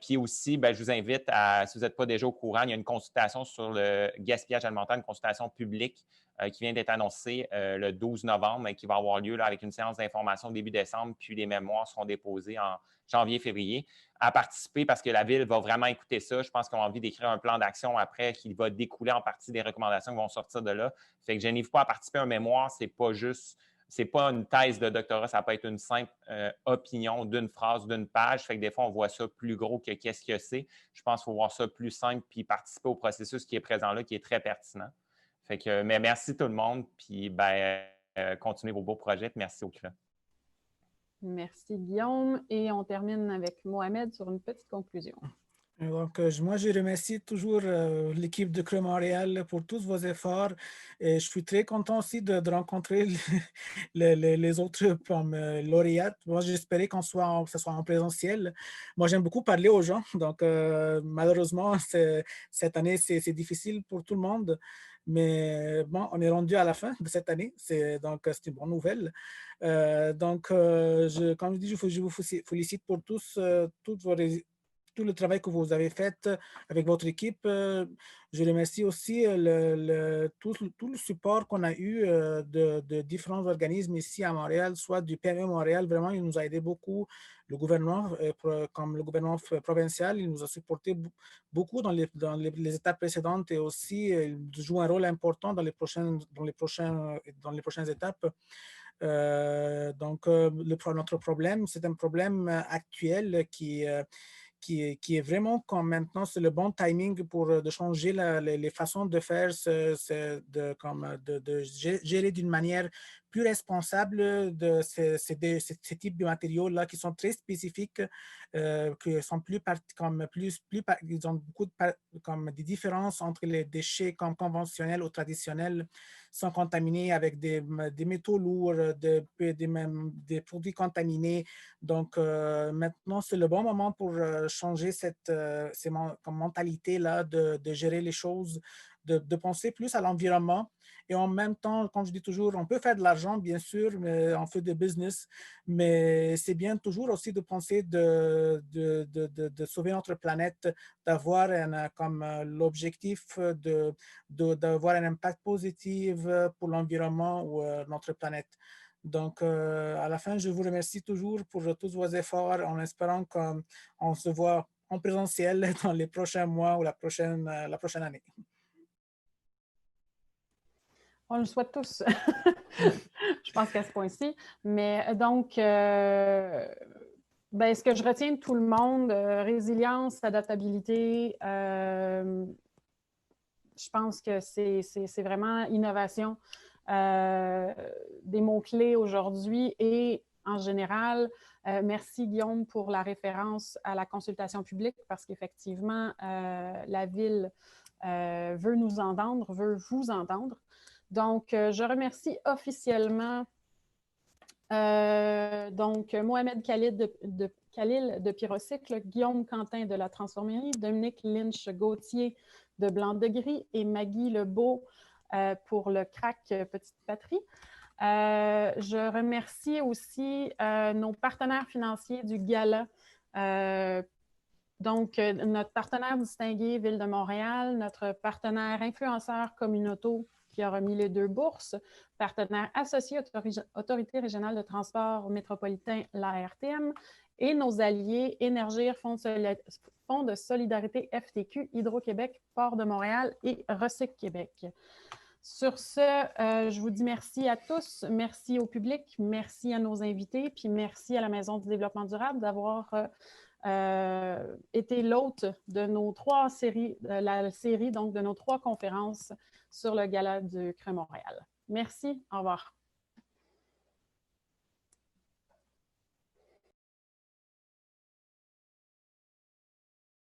Puis aussi, je vous invite à, si vous n'êtes pas déjà au courant, il y a une consultation sur le gaspillage alimentaire, une consultation publique qui vient d'être annoncée le 12 novembre et qui va avoir lieu là, avec une séance d'information début décembre, puis les mémoires seront déposés en janvier-février. À participer parce que la Ville va vraiment écouter ça. Je pense qu'on a envie d'écrire un plan d'action après qui va découler en partie des recommandations qui vont sortir de là. Fait que gênez-vous pas à participer à un mémoire, c'est pas une thèse de doctorat, ça peut être une simple opinion d'une phrase, d'une page. Fait que des fois, on voit ça plus gros que qu'est-ce que c'est. Je pense qu'il faut voir ça plus simple puis participer au processus qui est présent là, qui est très pertinent. Fait que, mais merci tout le monde, puis continuez vos beaux projets. Merci au CRA. Merci Guillaume. Et on termine avec Mohamed sur une petite conclusion. Donc, moi, je remercie toujours l'équipe de CRA Montréal pour tous vos efforts. Et je suis très content aussi de rencontrer les autres lauréates. Moi, j'espérais que ce soit en présentiel. Moi, j'aime beaucoup parler aux gens. Donc, malheureusement, cette année, c'est difficile pour tout le monde. Mais bon, on est rendu à la fin de cette année. Donc, c'est une bonne nouvelle. Comme je dis, je vous félicite pour tout le travail que vous avez fait avec votre équipe. Je remercie aussi tout le support qu'on a eu de différents organismes ici à Montréal, soit du PME Montréal. Vraiment, il nous a aidé beaucoup. Le gouvernement, comme le gouvernement provincial, il nous a supporté beaucoup dans les étapes précédentes et aussi il joue un rôle important dans les prochaines étapes. Notre problème, c'est un problème actuel qui est vraiment comme maintenant, c'est le bon timing de changer les façons de faire, de gérer d'une manière plus responsable de ces types de matériaux-là qui sont très spécifiques, qui sont ils ont beaucoup comme des différences entre les déchets comme conventionnels ou traditionnels, sont contaminés avec des métaux lourds, des produits contaminés. Donc, maintenant, c'est le bon moment pour changer cette mentalité-là de gérer les choses, de penser plus à l'environnement. Et en même temps, comme je dis toujours, on peut faire de l'argent, bien sûr, mais on fait de business, mais c'est bien toujours aussi de penser de sauver notre planète, d'avoir comme l'objectif d'avoir un impact positif pour l'environnement ou notre planète. Donc, à la fin, je vous remercie toujours pour tous vos efforts en espérant qu'on se voit en présentiel dans les prochains mois ou la prochaine année. On le souhaite tous, je pense qu'à ce point-ci. Mais donc, ce que je retiens de tout le monde, résilience, adaptabilité, je pense que c'est vraiment innovation. Des mots-clés aujourd'hui et en général, merci Guillaume pour la référence à la consultation publique parce qu'effectivement, la Ville veut nous entendre, veut vous entendre. Donc, je remercie officiellement Mohamed Khalil de Pyrocycle, Guillaume Quentin de La Transformerie, Dominique Lynch-Gauthier de Blanc de Gris et Maggie Lebeau pour le Crack Petite Patrie. Je remercie aussi nos partenaires financiers du gala. Notre partenaire distingué Ville de Montréal, notre partenaire influenceur Communauto qui a remis les 2 bourses, partenaire associé Autorité régionale de transport métropolitain, l'ARTM, et nos alliés Énergir, Fonds de solidarité FTQ, Hydro-Québec, Port de Montréal et Recyc Québec. Sur ce, je vous dis merci à tous, merci au public, merci à nos invités, puis merci à la Maison du développement durable d'avoir été l'hôte de nos 3 séries, la série donc de nos 3 conférences sur le Gala du CRE Montréal. Merci, au revoir.